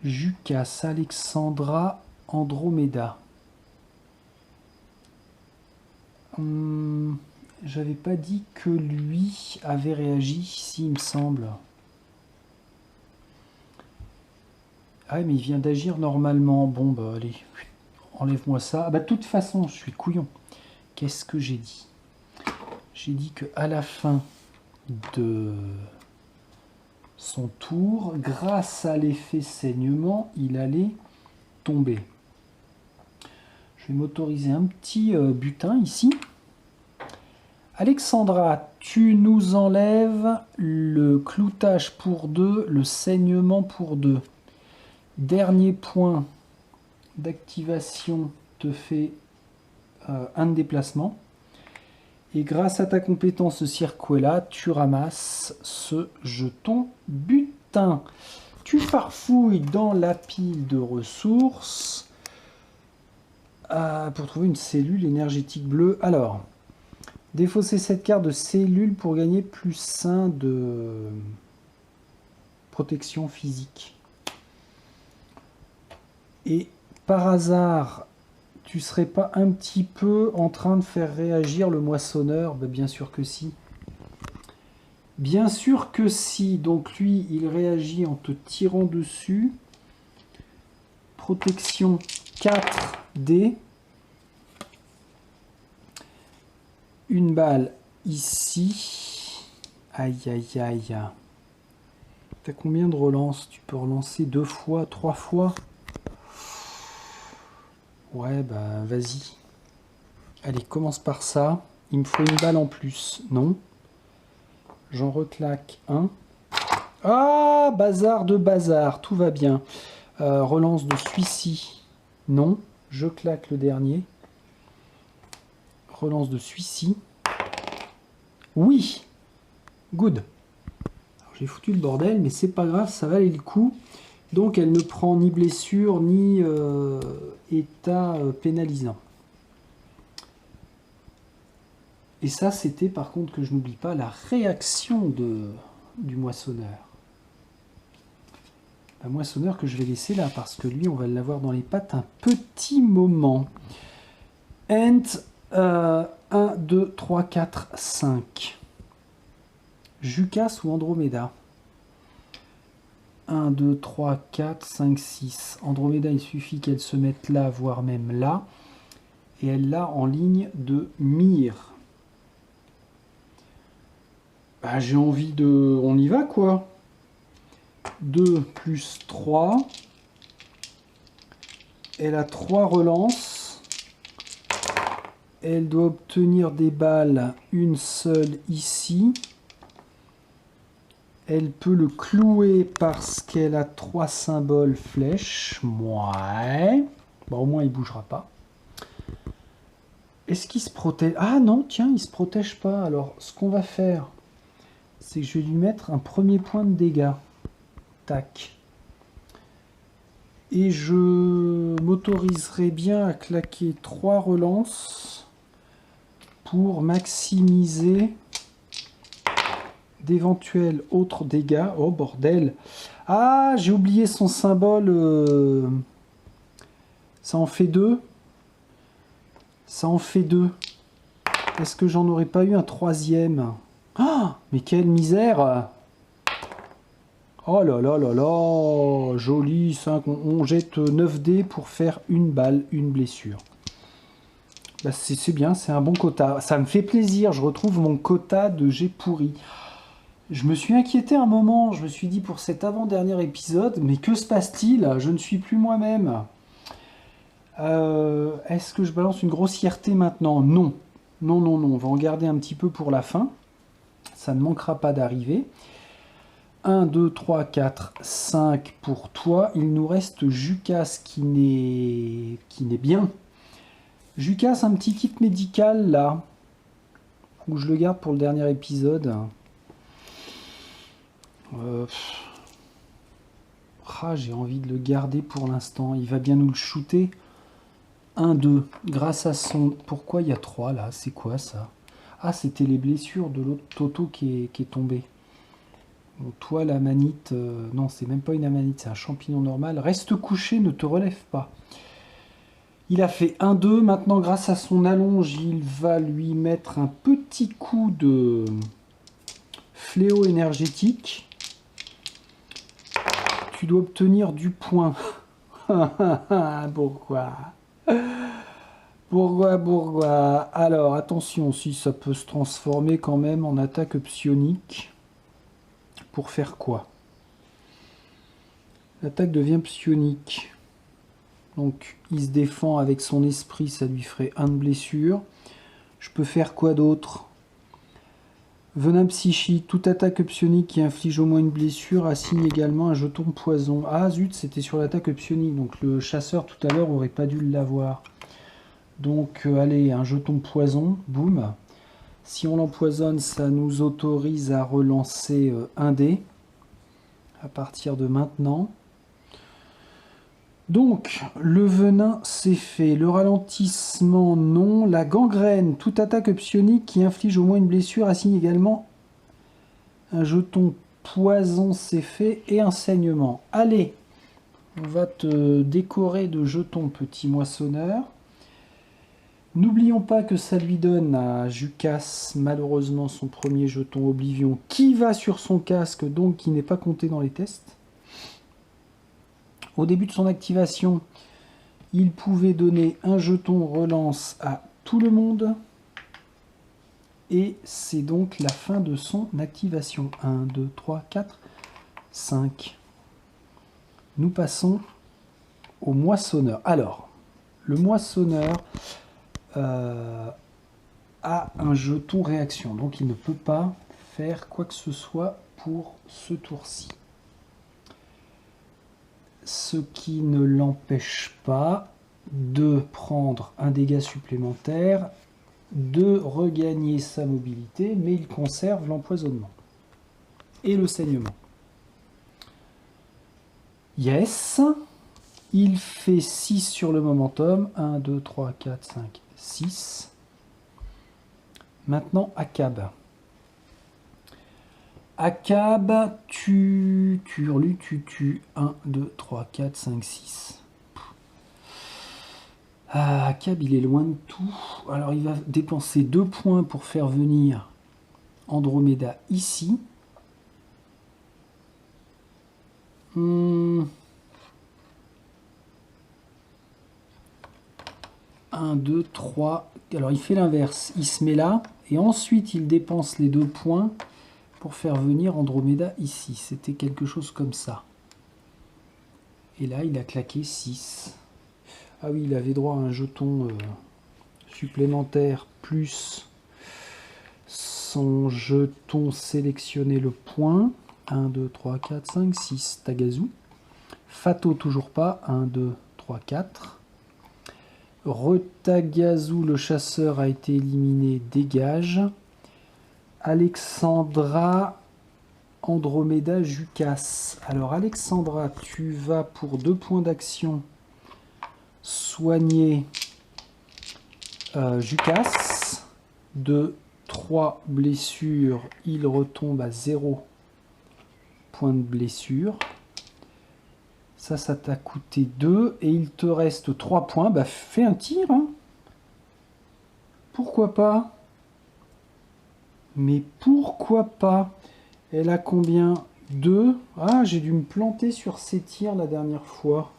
Jukas, Alexandra, Andromeda. J'avais pas dit que lui avait réagi ici, il me semble. Ah mais il vient d'agir normalement. Bon bah allez, enlève-moi ça. Ah bah de toute façon, je suis couillon. Qu'est-ce que j'ai dit? J'ai dit que à la fin de son tour, grâce à l'effet saignement, il allait tomber. Je vais m'autoriser un petit butin ici. Alexandra, tu nous enlèves le cloutage pour 2, le saignement pour 2. Dernier point d'activation te fait un déplacement. Et grâce à ta compétence Circuela, tu ramasses ce jeton butin. Tu farfouilles dans la pile de ressources pour trouver une cellule énergétique bleue. Alors, défausser cette carte de cellule pour gagner +1 de protection physique. Et par hasard, tu serais pas un petit peu en train de faire réagir le moissonneur? Ben, bien sûr que si. Bien sûr que si. Donc lui, il réagit en te tirant dessus. Protection 4D. Une balle ici. Aïe, aïe, aïe. T'as combien de relances? Tu peux relancer 2 fois, 3 fois? Ouais, bah vas-y. Allez, commence par ça. Il me faut une balle en plus. Non. J'en reclaque un. Ah, bazar de bazar. Tout va bien. Relance de celui-ci. Non. Je claque le dernier. Relance de celui-ci. Oui. Good. J'ai foutu le bordel, mais c'est pas grave, ça valait le coup. Donc elle ne prend ni blessure, ni état pénalisant. Et ça, c'était par contre, que je n'oublie pas, la réaction du moissonneur. Un moissonneur que je vais laisser là, parce que lui, on va l'avoir dans les pattes un petit moment. And 1, 2, 3, 4, 5. Jukas ou Andromeda? 1, 2, 3, 4, 5, 6. Andromeda, il suffit qu'elle se mette là, voire même là. Et elle l'a en ligne de mire. Bah, j'ai envie de... On y va, quoi. 2 plus 3. Elle a 3 relances. Elle doit obtenir des balles, une seule ici. Elle peut le clouer parce qu'elle a 3 symboles flèches. Ouais. Bon, au moins, il ne bougera pas. Est-ce qu'il se protège? Ah non, tiens, il ne se protège pas. Alors, ce qu'on va faire, c'est que je vais lui mettre un premier point de dégâts. Tac. Et je m'autoriserai bien à claquer 3 relances pour maximiser d'éventuels autres dégâts. Oh bordel! Ah, j'ai oublié son symbole. Ça en fait 2. Ça en fait 2. Est-ce que j'en aurais pas eu un troisième? Ah, mais quelle misère! Oh là là là là! Joli 5. On jette 9 dés pour faire une balle, une blessure. Bah c'est bien, c'est un bon quota. Ça me fait plaisir, je retrouve mon quota de jets pourris. Je me suis inquiété un moment, je me suis dit pour cet avant-dernier épisode, mais que se passe-t-il? Je ne suis plus moi-même. Est-ce que je balance une grossièreté maintenant? Non. Non, non, non, on va en garder un petit peu pour la fin. Ça ne manquera pas d'arriver. 1, 2, 3, 4, 5 pour toi. Il nous reste Jukas qui n'est bien. Jukas, un petit kit médical là. Ou je le garde pour le dernier épisode. J'ai envie de le garder pour l'instant. Il va bien nous le shooter. 1, 2. Grâce à son... Pourquoi il y a 3 là? C'est quoi ça? Ah, c'était les blessures de l'autre Toto qui est tombé. Bon, toi, la manite... non, c'est même pas une amanite, c'est un champignon normal. Reste couché, ne te relève pas. Il a fait 1, 2. Maintenant, grâce à son allonge, il va lui mettre un petit coup de fléau énergétique. Tu dois obtenir du point. Pourquoi? Pourquoi? Alors, attention, si ça peut se transformer quand même en attaque psionique. Pour faire quoi? L'attaque devient psionique. Donc, il se défend avec son esprit, ça lui ferait 1 de blessure. Je peux faire quoi d'autre? Venin psychique, toute attaque psionique qui inflige au moins une blessure assigne également un jeton poison. Ah zut, c'était sur l'attaque psionique, donc le chasseur tout à l'heure aurait pas dû l'avoir. Donc allez, un jeton poison, boum. Si on l'empoisonne, ça nous autorise à relancer un dé à partir de maintenant. Donc, le venin, c'est fait. Le ralentissement, non. La gangrène, toute attaque psionique qui inflige au moins une blessure assigne également un jeton poison, c'est fait. Et un saignement. Allez, on va te décorer de jetons, petit moissonneur. N'oublions pas que ça lui donne à Jukas, malheureusement, son premier jeton Oblivion, qui va sur son casque, donc qui n'est pas compté dans les tests. Au début de son activation, il pouvait donner un jeton relance à tout le monde. Et c'est donc la fin de son activation. 1, 2, 3, 4, 5. Nous passons au moissonneur. Alors, le moissonneur a un jeton réaction. Donc il ne peut pas faire quoi que ce soit pour ce tour-ci. Ce qui ne l'empêche pas de prendre un dégât supplémentaire, de regagner sa mobilité, mais il conserve l'empoisonnement et le saignement. Yes, il fait 6 sur le momentum. 1, 2, 3, 4, 5, 6. Maintenant, Akab. Akab, tu hurles, tu tues. 1, 2, 3, 4, 5, 6. Ah, Akab, il est loin de tout. Alors, il va dépenser 2 points pour faire venir Andromeda ici. 1, 2, 3. Alors, il fait l'inverse. Il se met là. Et ensuite, il dépense les 2 points pour faire venir Andromeda ici. C'était quelque chose comme ça. Et là, il a claqué 6. Ah oui, il avait droit à un jeton supplémentaire plus son jeton sélectionner le point. 1, 2, 3, 4, 5, 6. Tagazu. Fato, toujours pas. 1, 2, 3, 4. Retagazu, le chasseur, a été éliminé. Dégage. Alexandra Andromeda, Jukas. Alors Alexandra, tu vas pour 2 points d'action soigner Jukas. De 3 blessures, il retombe à 0 point de blessure. Ça t'a coûté 2 et il te reste 3 points. Bah fais un tir, hein. Pourquoi pas? Mais pourquoi pas? Elle a combien? 2. Ah, j'ai dû me planter sur ces tirs la dernière fois.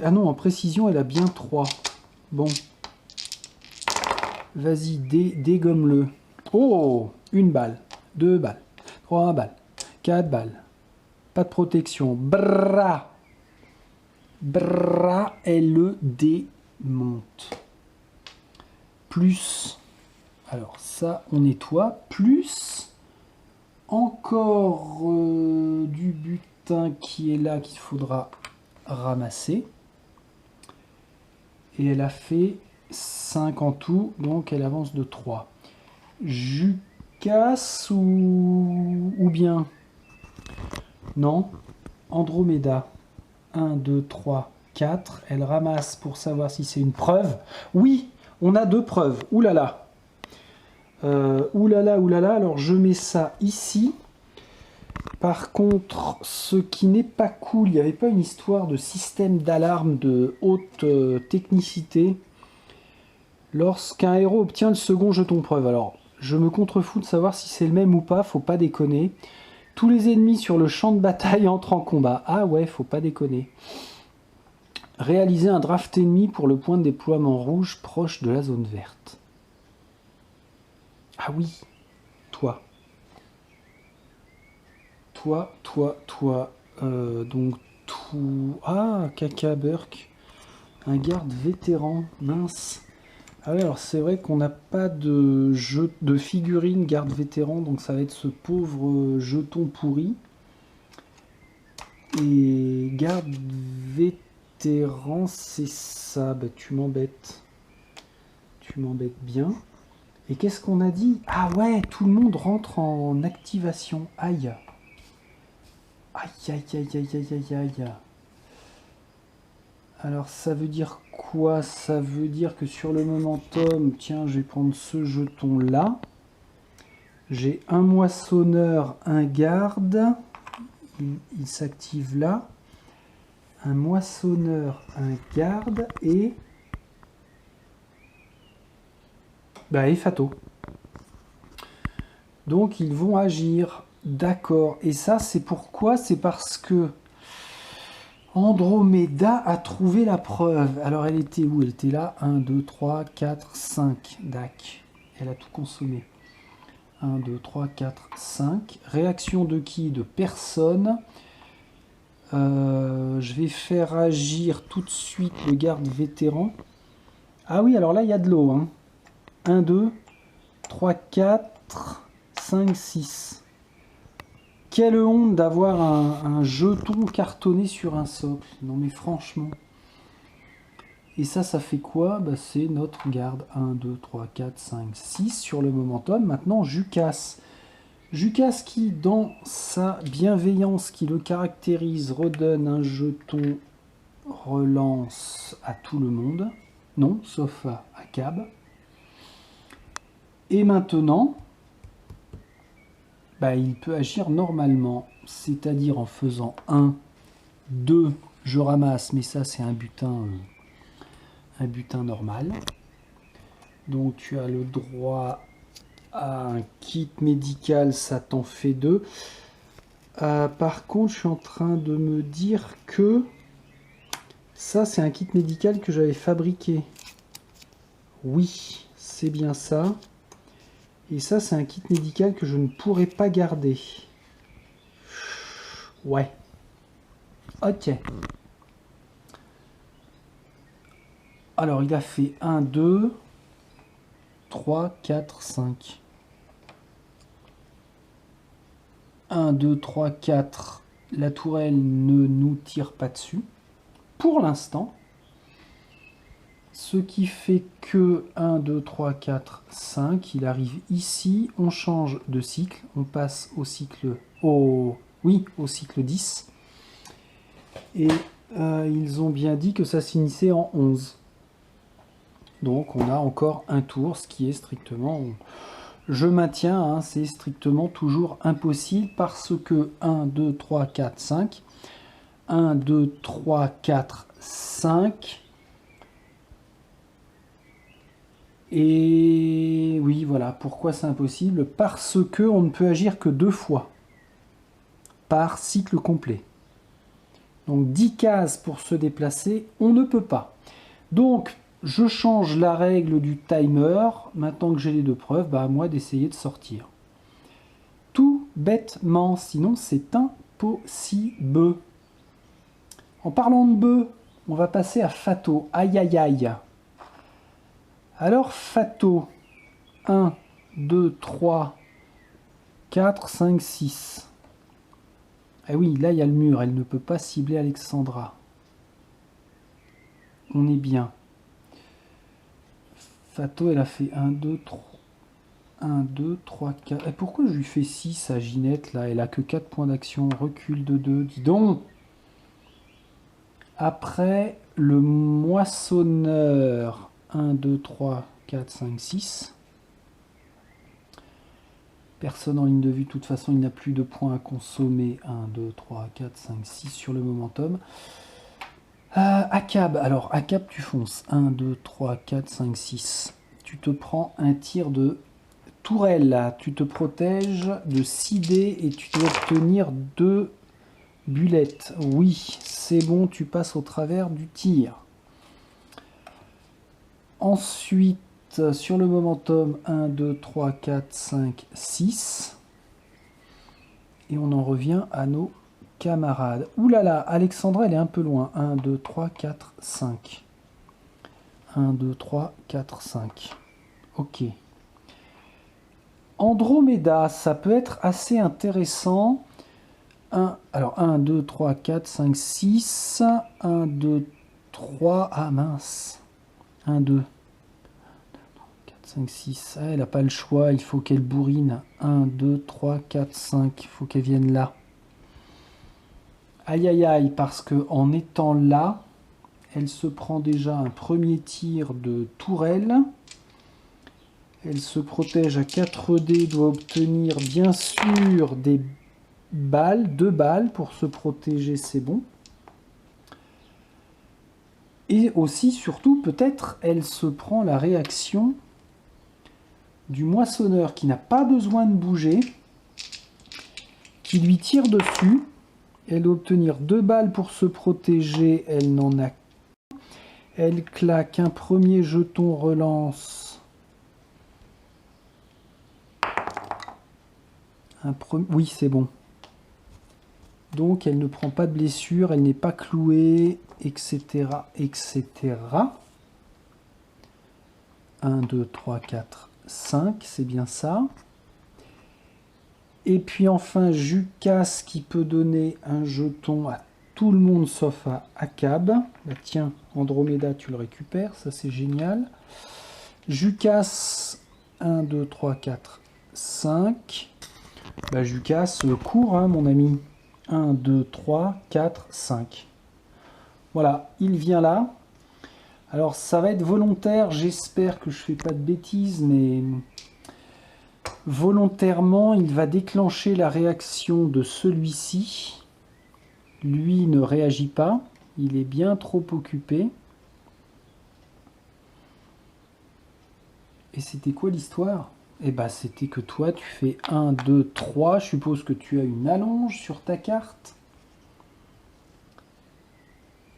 Ah non, en précision, elle a bien 3. Bon. Vas-y, dégomme-le. Oh, 1 balle, 2 balles, 3 balles, 4 balles. Pas de protection. Bra. Bra, elle le démonte. Plus, alors ça, on nettoie. Plus, encore du butin qui est là qu'il faudra ramasser. Et elle a fait 5 en tout, donc elle avance de 3. Jukas ou bien? Non. Andromeda. 1, 2, 3, 4. Elle ramasse pour savoir si c'est une preuve. Oui, on a 2 preuves. Oulala. Oulala, oulala. Alors je mets ça ici. Par contre, ce qui n'est pas cool, il n'y avait pas une histoire de système d'alarme de haute technicité lorsqu'un héros obtient le second jeton preuve. Alors, je me contrefous de savoir si c'est le même ou pas, faut pas déconner. Tous les ennemis sur le champ de bataille entrent en combat. Ah ouais, faut pas déconner. Réaliser un draft ennemi pour le point de déploiement rouge proche de la zone verte. Ah oui, toi. Toi. Donc tout... Ah, Caca Burk. Un garde vétéran, mince. Ah ouais, alors c'est vrai qu'on n'a pas de jeu de figurine garde vétéran, donc ça va être ce pauvre jeton pourri. Et garde vétéran, c'est ça. Bah tu m'embêtes. Tu m'embêtes bien. Et qu'est-ce qu'on a dit? Ah ouais, tout le monde rentre en activation. Aïe. Aïe. Alors ça veut dire quoi? Ça veut dire que sur le momentum, tiens, je vais prendre ce jeton là. J'ai un moissonneur, un garde. Il s'active là. Un moissonneur, un garde et... Bah, et Fato. Donc ils vont agir. D'accord. Et ça, c'est pourquoi? C'est parce que Andromeda a trouvé la preuve. Alors elle était où? Elle était là. 1, 2, 3, 4, 5. Dac. Elle a tout consommé. 1, 2, 3, 4, 5. Réaction de qui? De personne. Je vais faire agir tout de suite le garde vétéran. Ah oui, alors là, il y a de l'eau. Hein. 1, 2, 3, 4, 5, 6. Quelle honte d'avoir un jeton cartonné sur un socle. Non mais franchement. Et ça fait quoi? Bah, c'est notre garde. 1, 2, 3, 4, 5, 6 sur le momentum. Maintenant, Jukas. Jukas qui, dans sa bienveillance qui le caractérise, redonne un jeton relance à tout le monde. Non, sauf à Cab. Et maintenant... Bah, il peut agir normalement, c'est-à-dire en faisant 1, 2, je ramasse, mais ça c'est un butin normal. Donc tu as le droit à un kit médical, ça t'en fait 2. Par contre, je suis en train de me dire que ça c'est un kit médical que j'avais fabriqué. Oui, c'est bien ça. Et ça, c'est un kit médical que je ne pourrais pas garder. Ouais. Ok. Alors, il a fait 1, 2, 3, 4, 5. 1, 2, 3, 4. La tourelle ne nous tire pas dessus. Pour l'instant. Ce qui fait que 1, 2, 3, 4, 5, il arrive ici, on change de cycle, on passe au cycle, au cycle 10. Et ils ont bien dit que ça se finissait en 11. Donc on a encore un tour, ce qui est strictement... Je maintiens, hein, c'est strictement toujours impossible parce que 1, 2, 3, 4, 5. 1, 2, 3, 4, 5. Et oui, voilà, pourquoi c'est impossible? Parce que on ne peut agir que 2 fois par cycle complet. Donc 10 cases pour se déplacer, on ne peut pas. Donc je change la règle du timer. Maintenant que j'ai les 2 preuves, bah à moi d'essayer de sortir. Tout bêtement, sinon c'est impossible. En parlant de bœuf, on va passer à Fato. Aïe aïe aïe. Alors Fato, 1, 2, 3, 4, 5, 6. Ah oui, là il y a le mur, elle ne peut pas cibler Alexandra. On est bien. Fato, elle a fait 1, 2, 3. 1, 2, 3, 4. Et pourquoi je lui fais 6 à Ginette là? Elle a que 4 points d'action. Recul de 2. Dis donc. Après, le moissonneur. 1, 2, 3, 4, 5, 6. Personne en ligne de vue. De toute façon, il n'a plus de points à consommer. 1, 2, 3, 4, 5, 6 sur le momentum. Akab. Alors, Akab, tu fonces. 1, 2, 3, 4, 5, 6. Tu te prends un tir de tourelle. Là. Tu te protèges de 6 dés et tu dois obtenir 2 bulettes. Oui, c'est bon, tu passes au travers du tir. Ensuite, sur le momentum, 1, 2, 3, 4, 5, 6. Et on en revient à nos camarades. Ouh là là, Alexandra, elle est un peu loin. 1, 2, 3, 4, 5. 1, 2, 3, 4, 5. Ok. Andromeda, ça peut être assez intéressant. Alors 1, 2, 3, 4, 5, 6. 1, 2, 3. Ah mince. 1, 2. 4, 5, 6. Ah, elle n'a pas le choix, il faut qu'elle bourrine. 1, 2, 3, 4, 5. Il faut qu'elle vienne là. Aïe aïe aïe, parce que en étant là, elle se prend déjà un premier tir de tourelle. Elle se protège à 4 dés, doit obtenir bien sûr des balles, 2 balles pour se protéger, c'est bon. Et aussi, surtout, peut-être, elle se prend la réaction du moissonneur qui n'a pas besoin de bouger, qui lui tire dessus. Elle doit obtenir 2 balles pour se protéger, elle n'en a qu'un. Elle claque un premier jeton relance. Oui, c'est bon. Donc, elle ne prend pas de blessure, elle n'est pas clouée, etc., etc. 1, 2, 3, 4, 5, c'est bien ça. Et puis enfin, Jukas qui peut donner un jeton à tout le monde sauf à Akab. Bah, tiens, Andromeda, tu le récupères, ça c'est génial. Jukas, 1, 2, 3, 4, 5. Bah, Jukas, cours, hein, mon ami. 1, 2, 3, 4, 5. Voilà, il vient là. Alors, ça va être volontaire. J'espère que je fais pas de bêtises, mais volontairement, il va déclencher la réaction de celui-ci. Lui ne réagit pas. Il est bien trop occupé. Et c'était quoi l'histoire? Eh ben, c'était que toi, tu fais 1, 2, 3. Je suppose que tu as une allonge sur ta carte.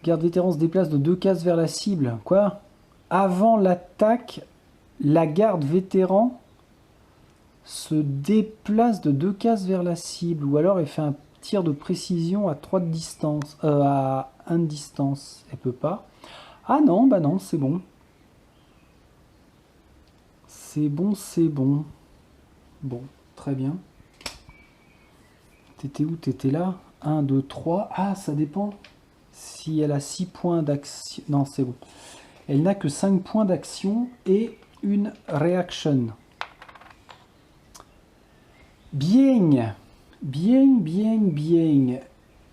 Garde vétéran se déplace de 2 cases vers la cible. Quoi? Avant l'attaque, la garde vétéran se déplace de 2 cases vers la cible. Ou alors elle fait un tir de précision à 3 de distance. À 1 de distance. Elle peut pas. Ah non, bah non, c'est bon. C'est bon, c'est bon. Bon, très bien. T'étais où? T'étais là? 1, 2, 3. Ah, ça dépend. Si elle a 6 points d'action... Non, c'est bon. Elle n'a que 5 points d'action et une réaction. Bien, bien.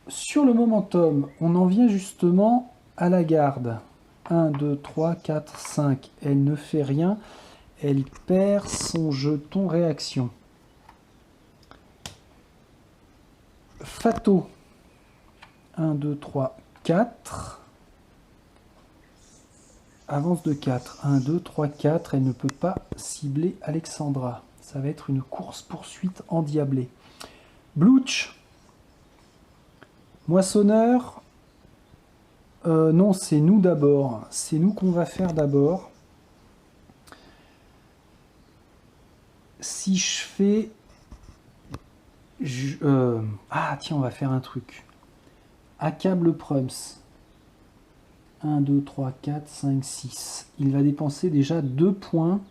Sur le momentum, on en vient justement à la garde. 1, 2, 3, 4, 5. Elle ne fait rien. Elle perd son jeton réaction. Fato. 1, 2, 3, 4. Avance de 4. 1, 2, 3, 4. Elle ne peut pas cibler Alexandra. Ça va être une course-poursuite endiablée. Blouch. Moissonneur. Non, c'est nous d'abord. C'est nous qu'on va faire d'abord. Si je fais... Ah, tiens, on va faire un truc. Accable Prums. 1, 2, 3, 4, 5, 6. Il va dépenser déjà 2 points.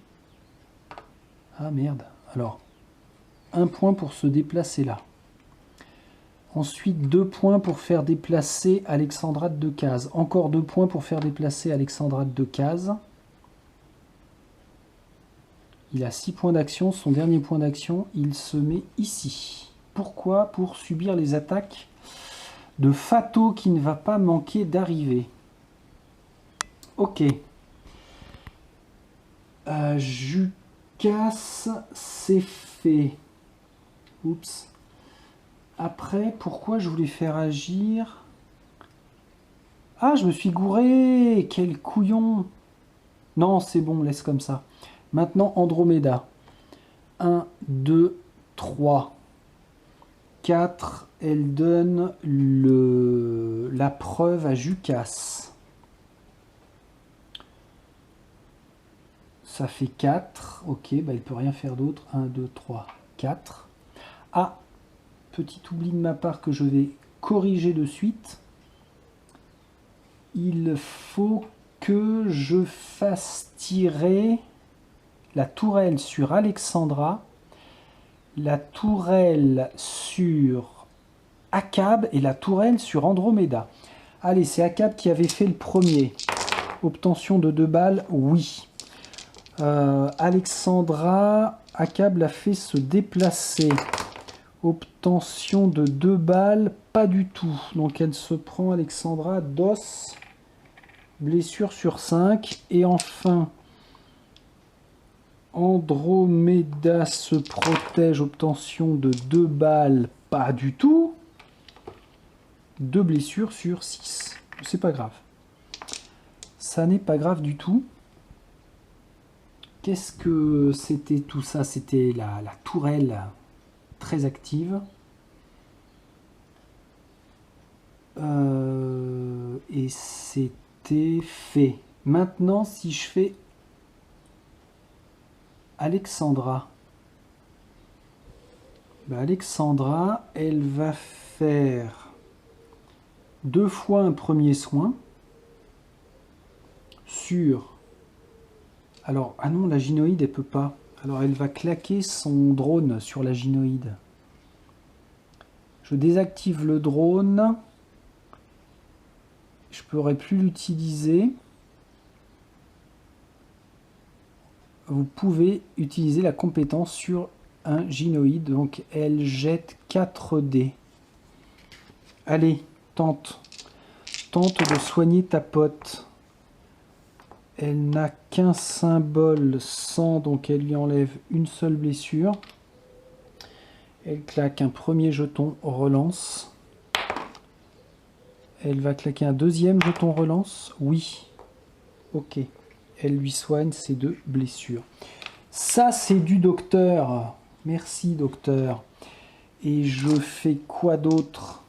Ah, merde. Alors, 1 point pour se déplacer là. Ensuite, 2 points pour faire déplacer Alexandra de 2 cases. Encore 2 points pour faire déplacer Alexandra de 2 cases. Il a 6 points d'action. Son dernier point d'action, il se met ici. Pourquoi? Pour subir les attaques de Fato qui ne va pas manquer d'arriver. Ok. Jukas, c'est fait. Oups. Après, pourquoi je voulais faire agir? Ah, je me suis gouré! Quel couillon! Non, c'est bon, laisse comme ça. Maintenant, Andromeda. 1, 2, 3, 4. Elle donne la preuve à Jukas. Ça fait 4. Ok, bah, elle peut rien faire d'autre. 1, 2, 3, 4. Ah! Petit oubli de ma part que je vais corriger de suite. Il faut que je fasse tirer la tourelle sur Alexandra, la tourelle sur Akab et la tourelle sur Andromeda. Allez, c'est Akab qui avait fait le premier. Obtention de 2 balles, oui. Alexandra, Akab l'a fait se déplacer. Obtention de 2 balles, pas du tout. Donc elle se prend, Alexandra, d'os, blessure sur 5. Et enfin, Andromeda se protège, obtention de 2 balles, pas du tout. 2 blessures sur 6. C'est pas grave. Ça n'est pas grave du tout. Qu'est-ce que c'était tout ça? C'était la tourelle très active. Et c'était fait. Maintenant, si je fais Alexandra, bah Alexandra, elle va faire 2 fois un premier soin sur... Alors, ah non, la gynoïde, elle peut pas. Alors, elle va claquer son drone sur la gynoïde. Je désactive le drone. Je ne pourrai plus l'utiliser. Vous pouvez utiliser la compétence sur un gynoïde. Donc, elle jette 4 dés. Allez, tente. Tente de soigner ta pote. Elle n'a qu'un symbole sans, donc elle lui enlève une seule blessure. Elle claque un premier jeton relance. Elle va claquer un deuxième jeton relance. Oui. Ok. Elle lui soigne ses 2 blessures. Ça, c'est du docteur. Merci, docteur. Et je fais quoi d'autre?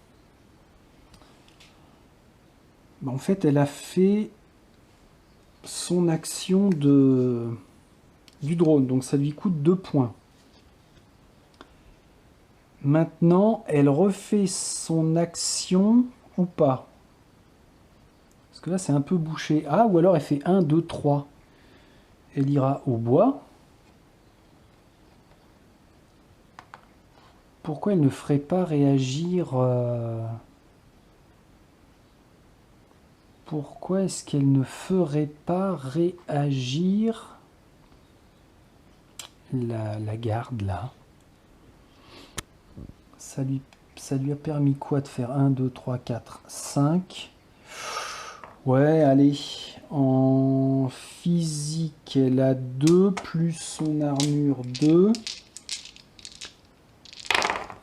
Ben, en fait, elle a fait son action du drone. Donc, ça lui coûte 2 points. Maintenant, elle refait son action ou pas? Parce que là, c'est un peu bouché. Ah, ou alors elle fait 1, 2, 3. Elle ira au bois. Pourquoi elle ne ferait pas réagir Pourquoi est-ce qu'elle ne ferait pas réagir la garde là? Ça lui a permis quoi de faire 1, 2, 3, 4, 5? Ouais, allez. En physique, elle a 2 plus son armure 2.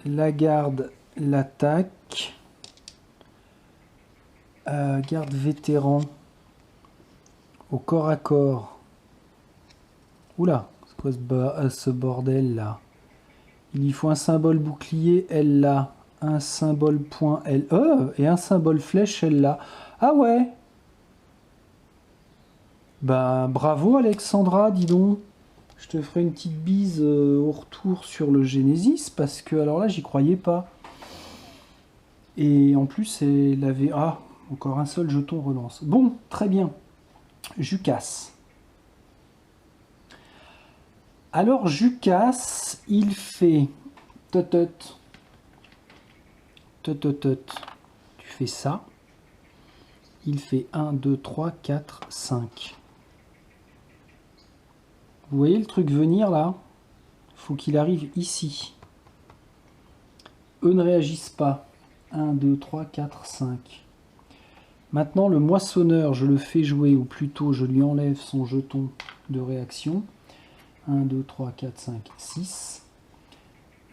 La garde l'attaque. Garde vétéran. Au corps à corps. Oula, c'est quoi ce bordel là? Il y faut un symbole bouclier, elle l'a. Un symbole point, elle... Oh, et un symbole flèche, elle l'a. Ah ouais. Bah bravo Alexandra, dis donc. Je te ferai une petite bise au retour sur le Genesis, parce que alors là, j'y croyais pas. Et en plus, elle avait... Ah, encore un seul jeton relance. Bon, très bien. Jucas. Alors, Jucas, il fait... Tot. Tu fais ça. Il fait 1, 2, 3, 4, 5. Vous voyez le truc venir là? Faut qu'il arrive ici. Eux ne réagissent pas. 1, 2, 3, 4, 5. Maintenant, le moissonneur, je le fais jouer, ou plutôt je lui enlève son jeton de réaction. 1, 2, 3, 4, 5, 6.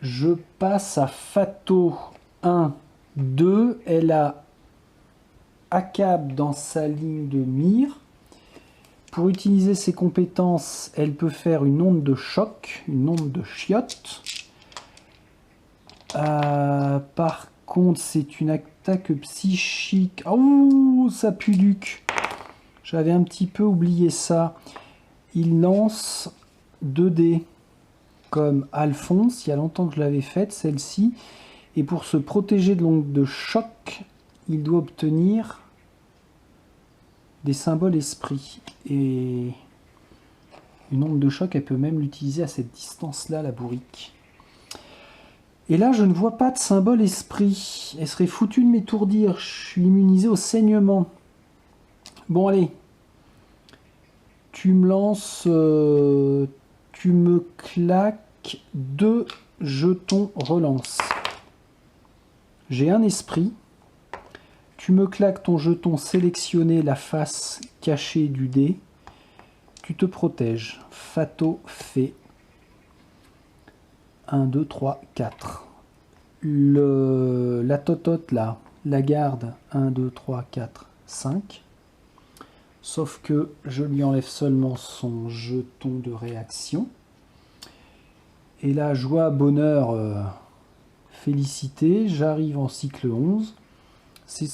Je passe à Fato 1, 2. Elle a Akab dans sa ligne de mire. Pour utiliser ses compétences, elle peut faire une onde de choc, une onde de chiotte. Par contre, c'est une attaque psychique. Oh, ça pue Luc. J'avais un petit peu oublié ça. Il lance 2 dés comme Alphonse. Il y a longtemps que je l'avais faite, celle-ci. Et pour se protéger de l'onde de choc, il doit obtenir des symboles esprit. Et une onde de choc, elle peut même l'utiliser à cette distance-là, la bourrique. Et là, je ne vois pas de symbole esprit. Elle serait foutue de m'étourdir. Je suis immunisé au saignement. Bon, allez. Tu me lances... tu me claques 2 jetons relance. J'ai un esprit. Tu me claques ton jeton sélectionné, la face cachée du dé. Tu te protèges. Fato fait 1, 2, 3, 4. La totote là, la garde 1, 2, 3, 4, 5. Sauf que je lui enlève seulement son jeton de réaction. Et là, joie, bonheur, félicité. J'arrive en cycle 11. C'est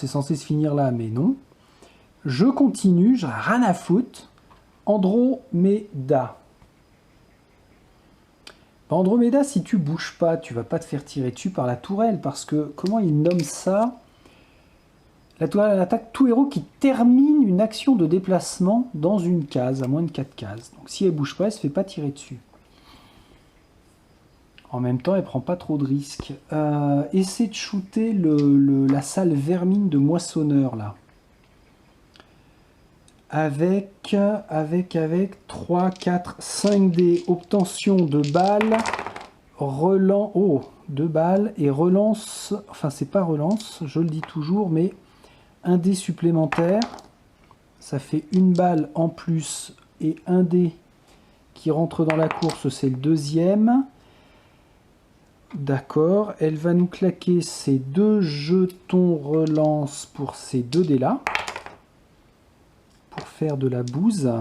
censé se finir là, mais non. Je continue, j'ai rien à foutre. Andromeda. Andromeda, si tu bouges pas, tu vas pas te faire tirer dessus par la tourelle, parce que, comment il nomme ça? La tourelle, elle attaque tout héros qui termine une action de déplacement dans une case, à moins de 4 cases. Donc si elle bouge pas, elle se fait pas tirer dessus. En même temps, elle prend pas trop de risques. Essaie de shooter la salle vermine de moissonneur, là. Avec 3, 4, 5 dés, obtention de balles, relance, oh, 2 balles, et relance, enfin c'est pas relance, je le dis toujours, mais un dé supplémentaire, ça fait 1 balle en plus, et un dé qui rentre dans la course, c'est le deuxième. D'accord, elle va nous claquer ces 2 jetons relance pour ces 2 dés là. Pour faire de la bouse.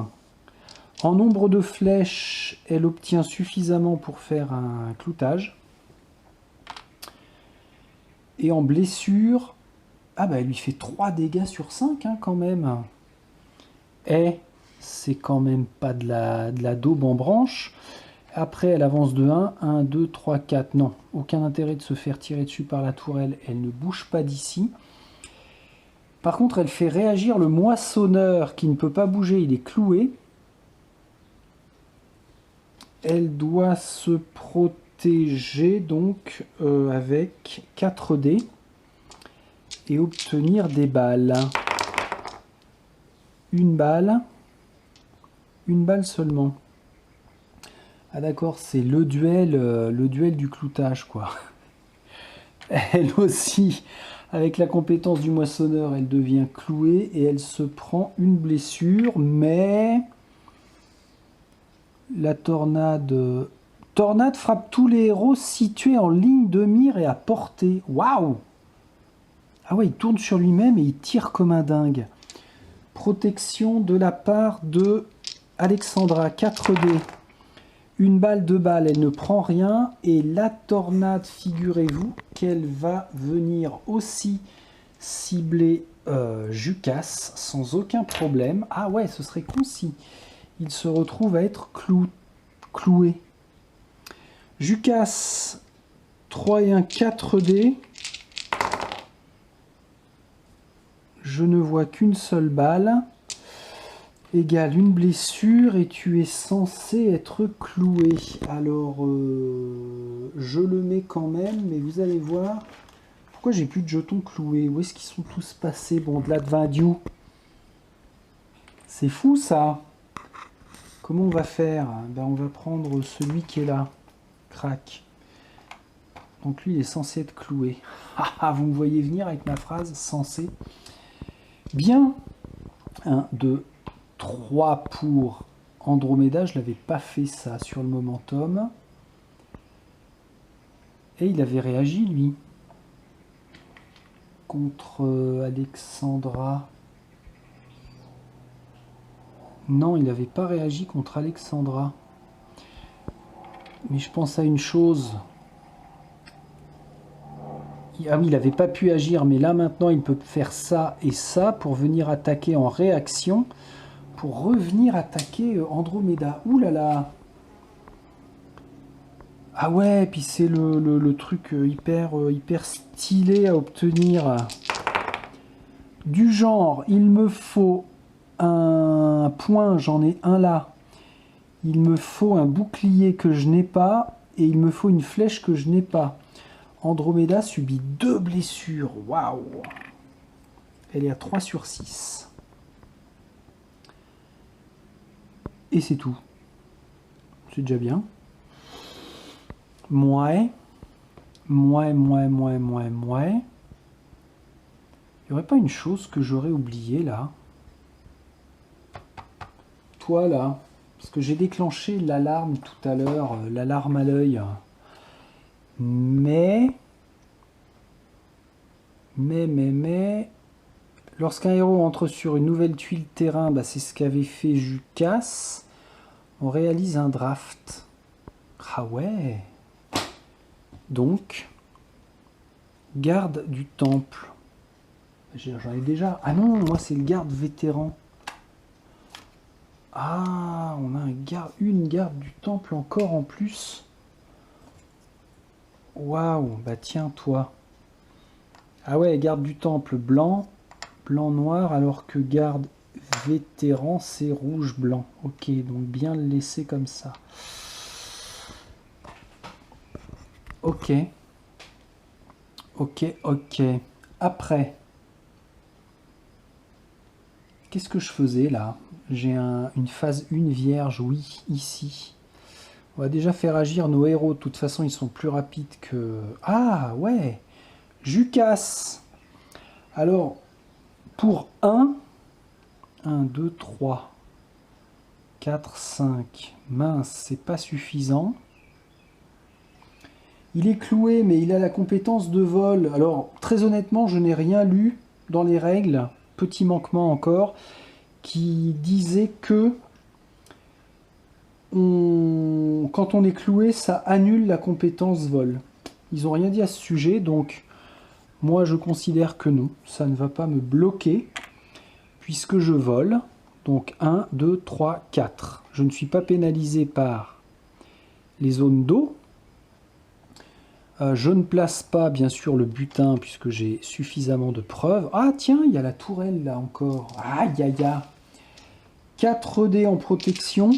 En nombre de flèches, elle obtient suffisamment pour faire un cloutage. Et en blessure, ah bah elle lui fait 3 dégâts sur 5 hein, quand même. Et c'est quand même pas de la daube en branche. Après elle avance de 1, 1, 2, 3, 4. Non, aucun intérêt de se faire tirer dessus par la tourelle. Elle ne bouge pas d'ici. Par contre, elle fait réagir le moissonneur qui ne peut pas bouger, il est cloué. Elle doit se protéger donc avec 4 dés et obtenir des balles. une balle. Une balle seulement. Ah d'accord, c'est le duel du cloutage, quoi. Elle aussi, avec la compétence du moissonneur, elle devient clouée et elle se prend une blessure, mais la tornade... Tornade frappe tous les héros situés en ligne de mire et à portée. Waouh! Ah ouais, il tourne sur lui-même et il tire comme un dingue. Protection de la part de Alexandra, 4D. Une balle, deux balles, elle ne prend rien. Et la tornade, figurez-vous qu'elle va venir aussi cibler Jukas sans aucun problème. Ah ouais, ce serait con si il se retrouve à être cloué. Jukas, 3 et 1, 4D. Je ne vois qu'une seule balle. Égale une blessure et tu es censé être cloué. Alors, je le mets quand même, mais vous allez voir. Pourquoi j'ai plus de jetons cloués? Où est-ce qu'ils sont tous passés? Bon, de là de Vindiou. C'est fou ça. Comment on va faire? Ben, on va prendre celui qui est là. Crac. Donc lui, il est censé être cloué. Vous me voyez venir avec ma phrase censé. Bien. 1, 2, 3 pour Andromeda. Je n'avais pas fait ça sur le momentum. Et il avait réagi, lui. Contre Alexandra. Non, il n'avait pas réagi contre Alexandra. Mais je pense à une chose. Ah oui, il n'avait pas pu agir, mais là maintenant il peut faire ça et ça pour venir attaquer en réaction, pour revenir attaquer Andromeda. Ouh là là! Ah ouais, puis c'est le truc hyper stylé à obtenir. Du genre, il me faut un point, j'en ai un là. Il me faut un bouclier que je n'ai pas, et il me faut une flèche que je n'ai pas. Andromeda subit 2 blessures. Waouh! Elle est à 3 sur 6. Et c'est tout. C'est déjà bien. Mouais. Mouais. Il n'y aurait pas une chose que j'aurais oubliée là? Toi là. Parce que j'ai déclenché l'alarme tout à l'heure. L'alarme à l'œil. Mais, lorsqu'un héros entre sur une nouvelle tuile terrain, bah c'est ce qu'avait fait Jukas, on réalise un draft. Ah ouais. Donc, garde du temple. J'en ai déjà. Ah non, moi c'est le garde vétéran. Ah, on a une garde du temple encore en plus. Waouh, bah tiens, toi. Ah ouais, garde du temple blanc, blanc-noir, alors que garde vétéran, c'est rouge-blanc. Ok, donc bien le laisser comme ça. Ok. Après, qu'est-ce que je faisais là? J'ai une phase 1 vierge, oui, ici. On va déjà faire agir nos héros. De toute façon, ils sont plus rapides que... Ah, ouais. Jukas. Alors, pour 1, 2, 3, 4, 5. Mince, c'est pas suffisant. Il est cloué, mais il a la compétence de vol. Alors, très honnêtement, je n'ai rien lu dans les règles, petit manquement encore, qui disait que quand on est cloué, ça annule la compétence vol. Ils n'ont rien dit à ce sujet, donc moi je considère que non, ça ne va pas me bloquer, puisque je vole. Donc 1, 2, 3, 4. Je ne suis pas pénalisé par les zones d'eau. Je ne place pas bien sûr le butin, puisque j'ai suffisamment de preuves. Ah tiens, il y a la tourelle là encore. Aïe aïe aïe. 4 dés en protection.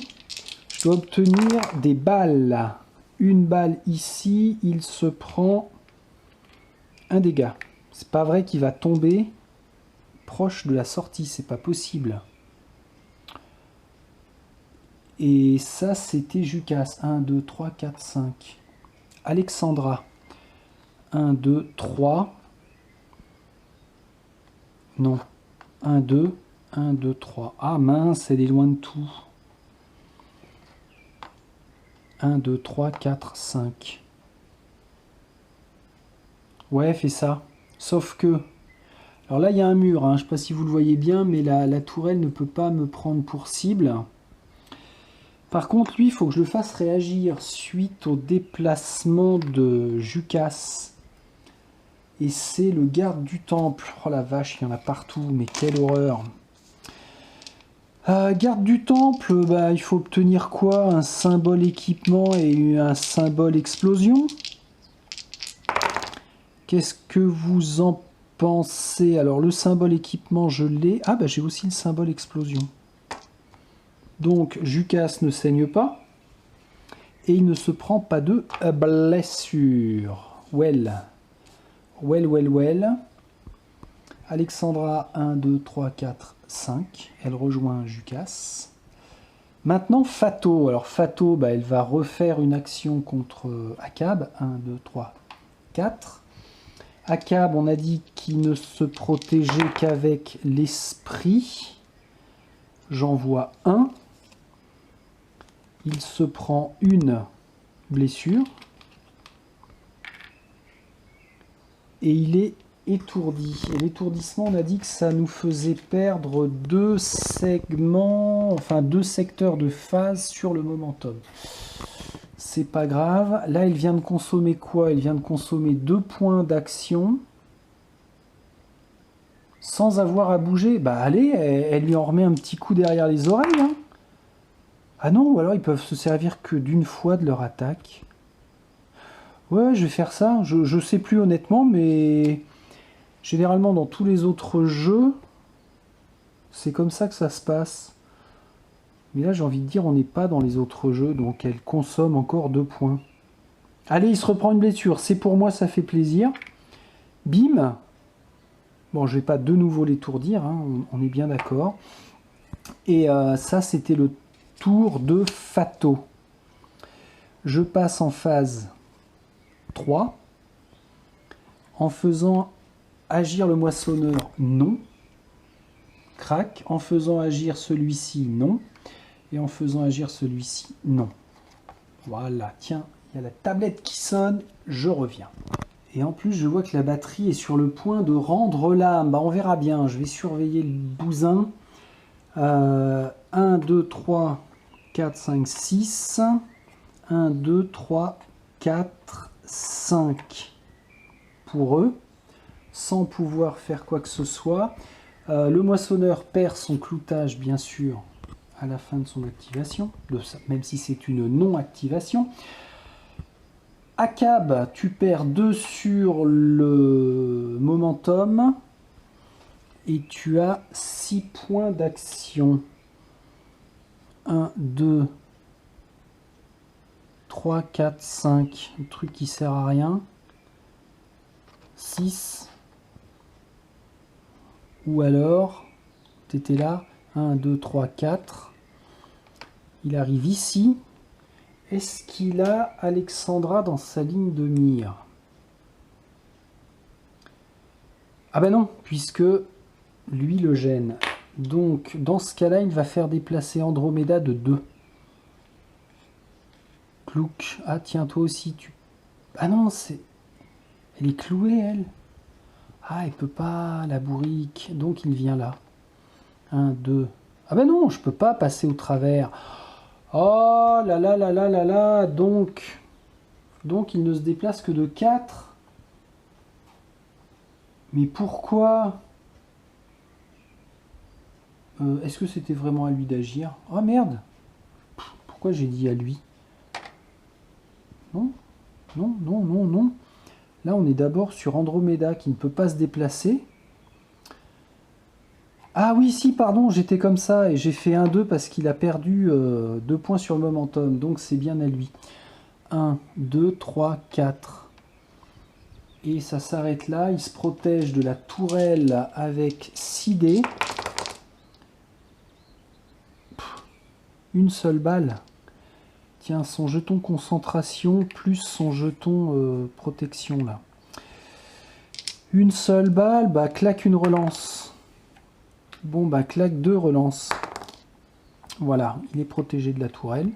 Je dois obtenir des balles. Une balle ici, il se prend un dégât. C'est pas vrai qu'il va tomber proche de la sortie, c'est pas possible. Et ça, c'était Jukas. 1, 2, 3, 4, 5. Alexandra. 1, 2, 3. Non. 1, 2, 1, 2, 3. Ah mince, elle est loin de tout. 1, 2, 3, 4, 5. Ouais, fais ça. Sauf que... Alors là, il y a un mur. Hein. Je ne sais pas si vous le voyez bien, mais la tourelle ne peut pas me prendre pour cible. Par contre, lui, il faut que je le fasse réagir suite au déplacement de Jukas. Et c'est le garde du temple. Oh la vache, il y en a partout, mais quelle horreur. Garde du temple, bah, il faut obtenir quoi? Un symbole équipement et un symbole explosion. Qu'est-ce que vous en pensez? Alors le symbole équipement, je l'ai. Ah bah j'ai aussi le symbole explosion. Donc Jukas ne saigne pas. Et il ne se prend pas de blessure. Well. Alexandra, 1, 2, 3, 4, 5. Elle rejoint Jukas. Maintenant, Fato. Alors, Fato, bah, elle va refaire une action contre Akab. 1, 2, 3, 4. Akab, on a dit qu'il ne se protégeait qu'avec l'esprit. J'en vois un. Il se prend une blessure. Et il est étourdi. Et l'étourdissement, on a dit que ça nous faisait perdre 2 segments, enfin 2 secteurs de phase sur le momentum. C'est pas grave. Là, il vient de consommer quoi? Il vient de consommer 2 points d'action. Sans avoir à bouger. Bah allez, elle lui en remet un petit coup derrière les oreilles. Hein. Ah non, ou alors ils peuvent se servir que d'une fois de leur attaque. Ouais, je vais faire ça. Je sais plus honnêtement, mais généralement dans tous les autres jeux, c'est comme ça que ça se passe. Mais là, j'ai envie de dire, on n'est pas dans les autres jeux, donc elle consomme encore 2 points. Allez, il se reprend une blessure. C'est pour moi, ça fait plaisir. Bim. Bon, je vais pas de nouveau l'étourdir, hein, on est bien d'accord. Et ça, c'était le tour de Fato. Je passe en phase 3. En faisant agir le moissonneur, non. Crac. En faisant agir celui-ci, non. Et en faisant agir celui-ci, non. Voilà, tiens, il y a la tablette qui sonne, je reviens. Et en plus, je vois que la batterie est sur le point de rendre l'âme. Bah, on verra bien, je vais surveiller le bousin. 1, 2, 3, 4, 5, 6. 1, 2, 3, 4, 5 pour eux, sans pouvoir faire quoi que ce soit. Le moissonneur perd son cloutage, bien sûr, à la fin de son activation, même si c'est une non-activation. Akab, tu perds 2 sur le momentum et tu as 6 points d'action. 1, 2, 3, 4, 5. Un truc qui sert à rien. 6. Ou alors, tu étais là. 1, 2, 3, 4. Il arrive ici. Est-ce qu'il a Alexandra dans sa ligne de mire? Ah ben non, puisque lui le gêne. Donc, dans ce cas-là, il va faire déplacer Andromeda de 2. Clouk. Ah tiens, toi aussi, tu... Ah non, c'est... Elle est clouée, elle. Ah, elle peut pas, la bourrique. Donc, il vient là. 1, 2... Ah ben non, je peux pas passer au travers. Oh là là là là là là. Donc, il ne se déplace que de 4. Mais pourquoi? Est-ce que c'était vraiment à lui d'agir? Oh merde. Pourquoi j'ai dit à lui? Non, non, non, non, non. Là, on est d'abord sur Andromeda qui ne peut pas se déplacer. Ah oui, si, pardon, j'étais comme ça et j'ai fait 1-2 parce qu'il a perdu 2 points sur le momentum. Donc, c'est bien à lui. 1, 2, 3, 4. Et ça s'arrête là. Il se protège de la tourelle avec 6 dés. une seule balle. Tiens, son jeton concentration plus son jeton protection là. Une seule balle, bah claque une relance. Bon bah claque 2 relances. Voilà, il est protégé de la tourelle.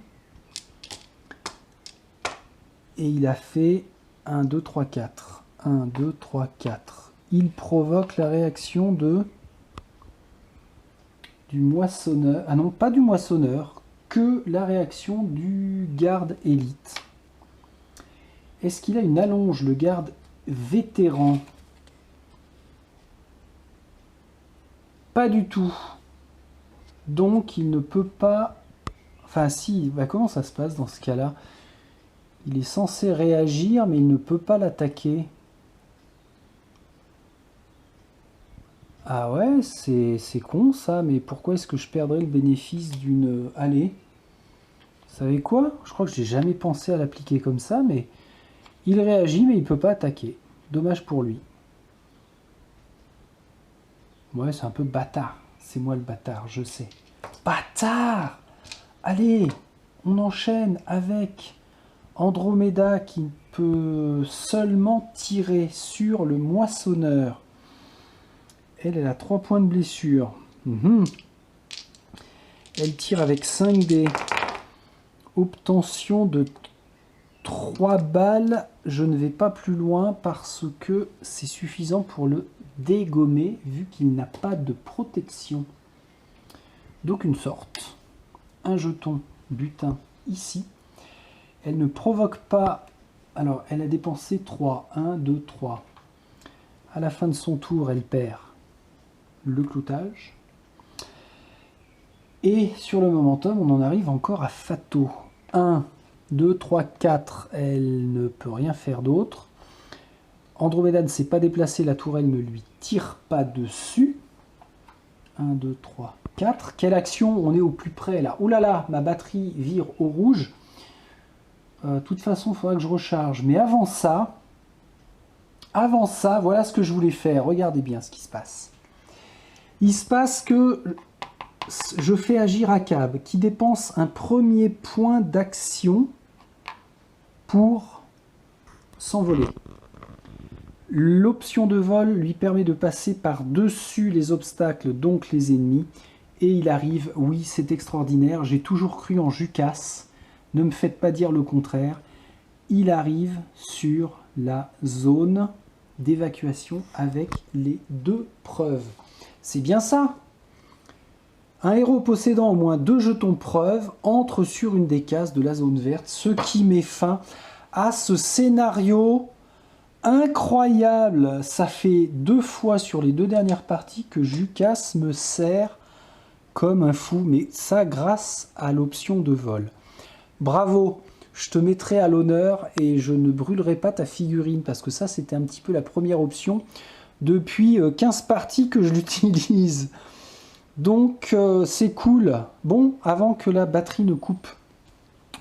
Et il a fait 1, 2, 3, 4. 1, 2, 3, 4. Il provoque la réaction du moissonneur. Ah non, pas du moissonneur, que la réaction du garde élite. Est-ce qu'il a une allonge, le garde vétéran? Pas du tout. Donc il ne peut pas... Enfin si, bah, comment ça se passe dans ce cas-là? Il est censé réagir, mais il ne peut pas l'attaquer. Ah ouais, c'est con ça, mais pourquoi est-ce que je perdrais le bénéfice d'une... Allez, vous savez quoi? Je crois que j'ai jamais pensé à l'appliquer comme ça, mais il réagit, mais il ne peut pas attaquer. Dommage pour lui. Ouais, c'est un peu bâtard. C'est moi le bâtard, je sais. Bâtard! Allez, on enchaîne avec Andromeda qui peut seulement tirer sur le moissonneur. Elle a 3 points de blessure. Elle tire avec 5 dés. Obtention de 3 balles. Je ne vais pas plus loin parce que c'est suffisant pour le dégommer vu qu'il n'a pas de protection. D'aucune sorte. Un jeton butin ici. Elle ne provoque pas... Alors, elle a dépensé 3. 1, 2, 3. À la fin de son tour, elle perd le cloutage. Et sur le momentum, on en arrive encore à Fato. 1, 2, 3, 4. Elle ne peut rien faire d'autre. Andromeda ne s'est pas déplacée, la tourelle ne lui tire pas dessus. 1, 2, 3, 4. Quelle action? On est au plus près là. Ouh là là, ma batterie vire au rouge. De toute façon, il faudra que je recharge. Mais avant ça, voilà ce que je voulais faire. Regardez bien ce qui se passe. Il se passe que je fais agir Akab, qui dépense un premier point d'action pour s'envoler. L'option de vol lui permet de passer par-dessus les obstacles, donc les ennemis. Et il arrive, oui, c'est extraordinaire, j'ai toujours cru en Jukas. Ne me faites pas dire le contraire. Il arrive sur la zone d'évacuation avec les 2 preuves. C'est bien ça. Un héros possédant au moins 2 jetons preuves entre sur une des cases de la zone verte, ce qui met fin à ce scénario incroyable. Ça fait 2 fois sur les 2 dernières parties que Jukas me sert comme un fou, mais ça grâce à l'option de vol. Bravo, je te mettrai à l'honneur et je ne brûlerai pas ta figurine parce que ça c'était un petit peu la première option depuis 15 parties que je l'utilise. Donc c'est cool. Bon, avant que la batterie ne coupe,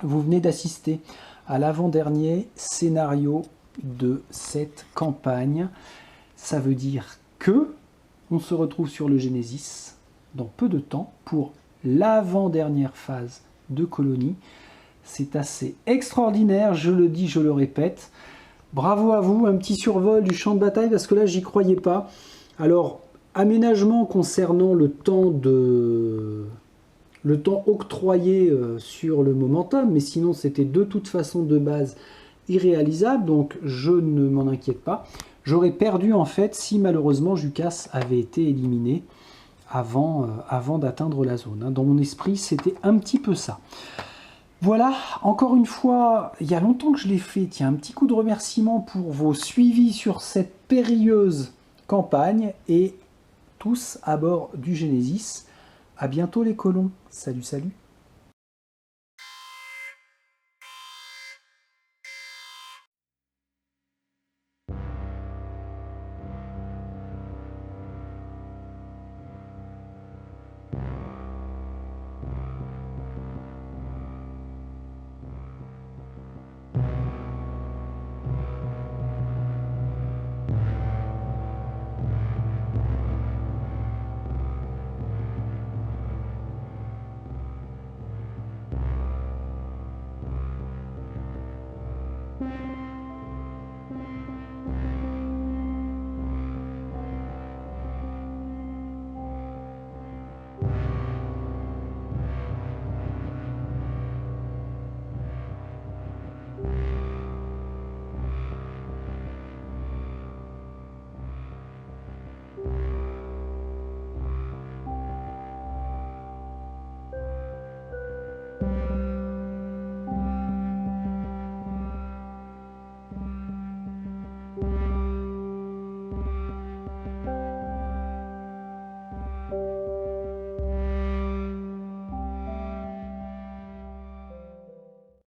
vous venez d'assister à l'avant-dernier scénario de cette campagne. Ça veut dire que on se retrouve sur le Genesis dans peu de temps pour l'avant-dernière phase de colonie. C'est assez extraordinaire, je le dis, je le répète. Bravo à vous, un petit survol du champ de bataille parce que là j'y croyais pas. Alors, aménagement concernant le temps octroyé sur le momentum, mais sinon c'était de toute façon de base irréalisable, donc je ne m'en inquiète pas. J'aurais perdu en fait si malheureusement Jukas avait été éliminé avant d'atteindre la zone. Dans mon esprit, c'était un petit peu ça. Voilà, encore une fois, il y a longtemps que je l'ai fait. Tiens, un petit coup de remerciement pour vos suivis sur cette périlleuse campagne et tous à bord du Genesis. À bientôt les colons. Salut, salut.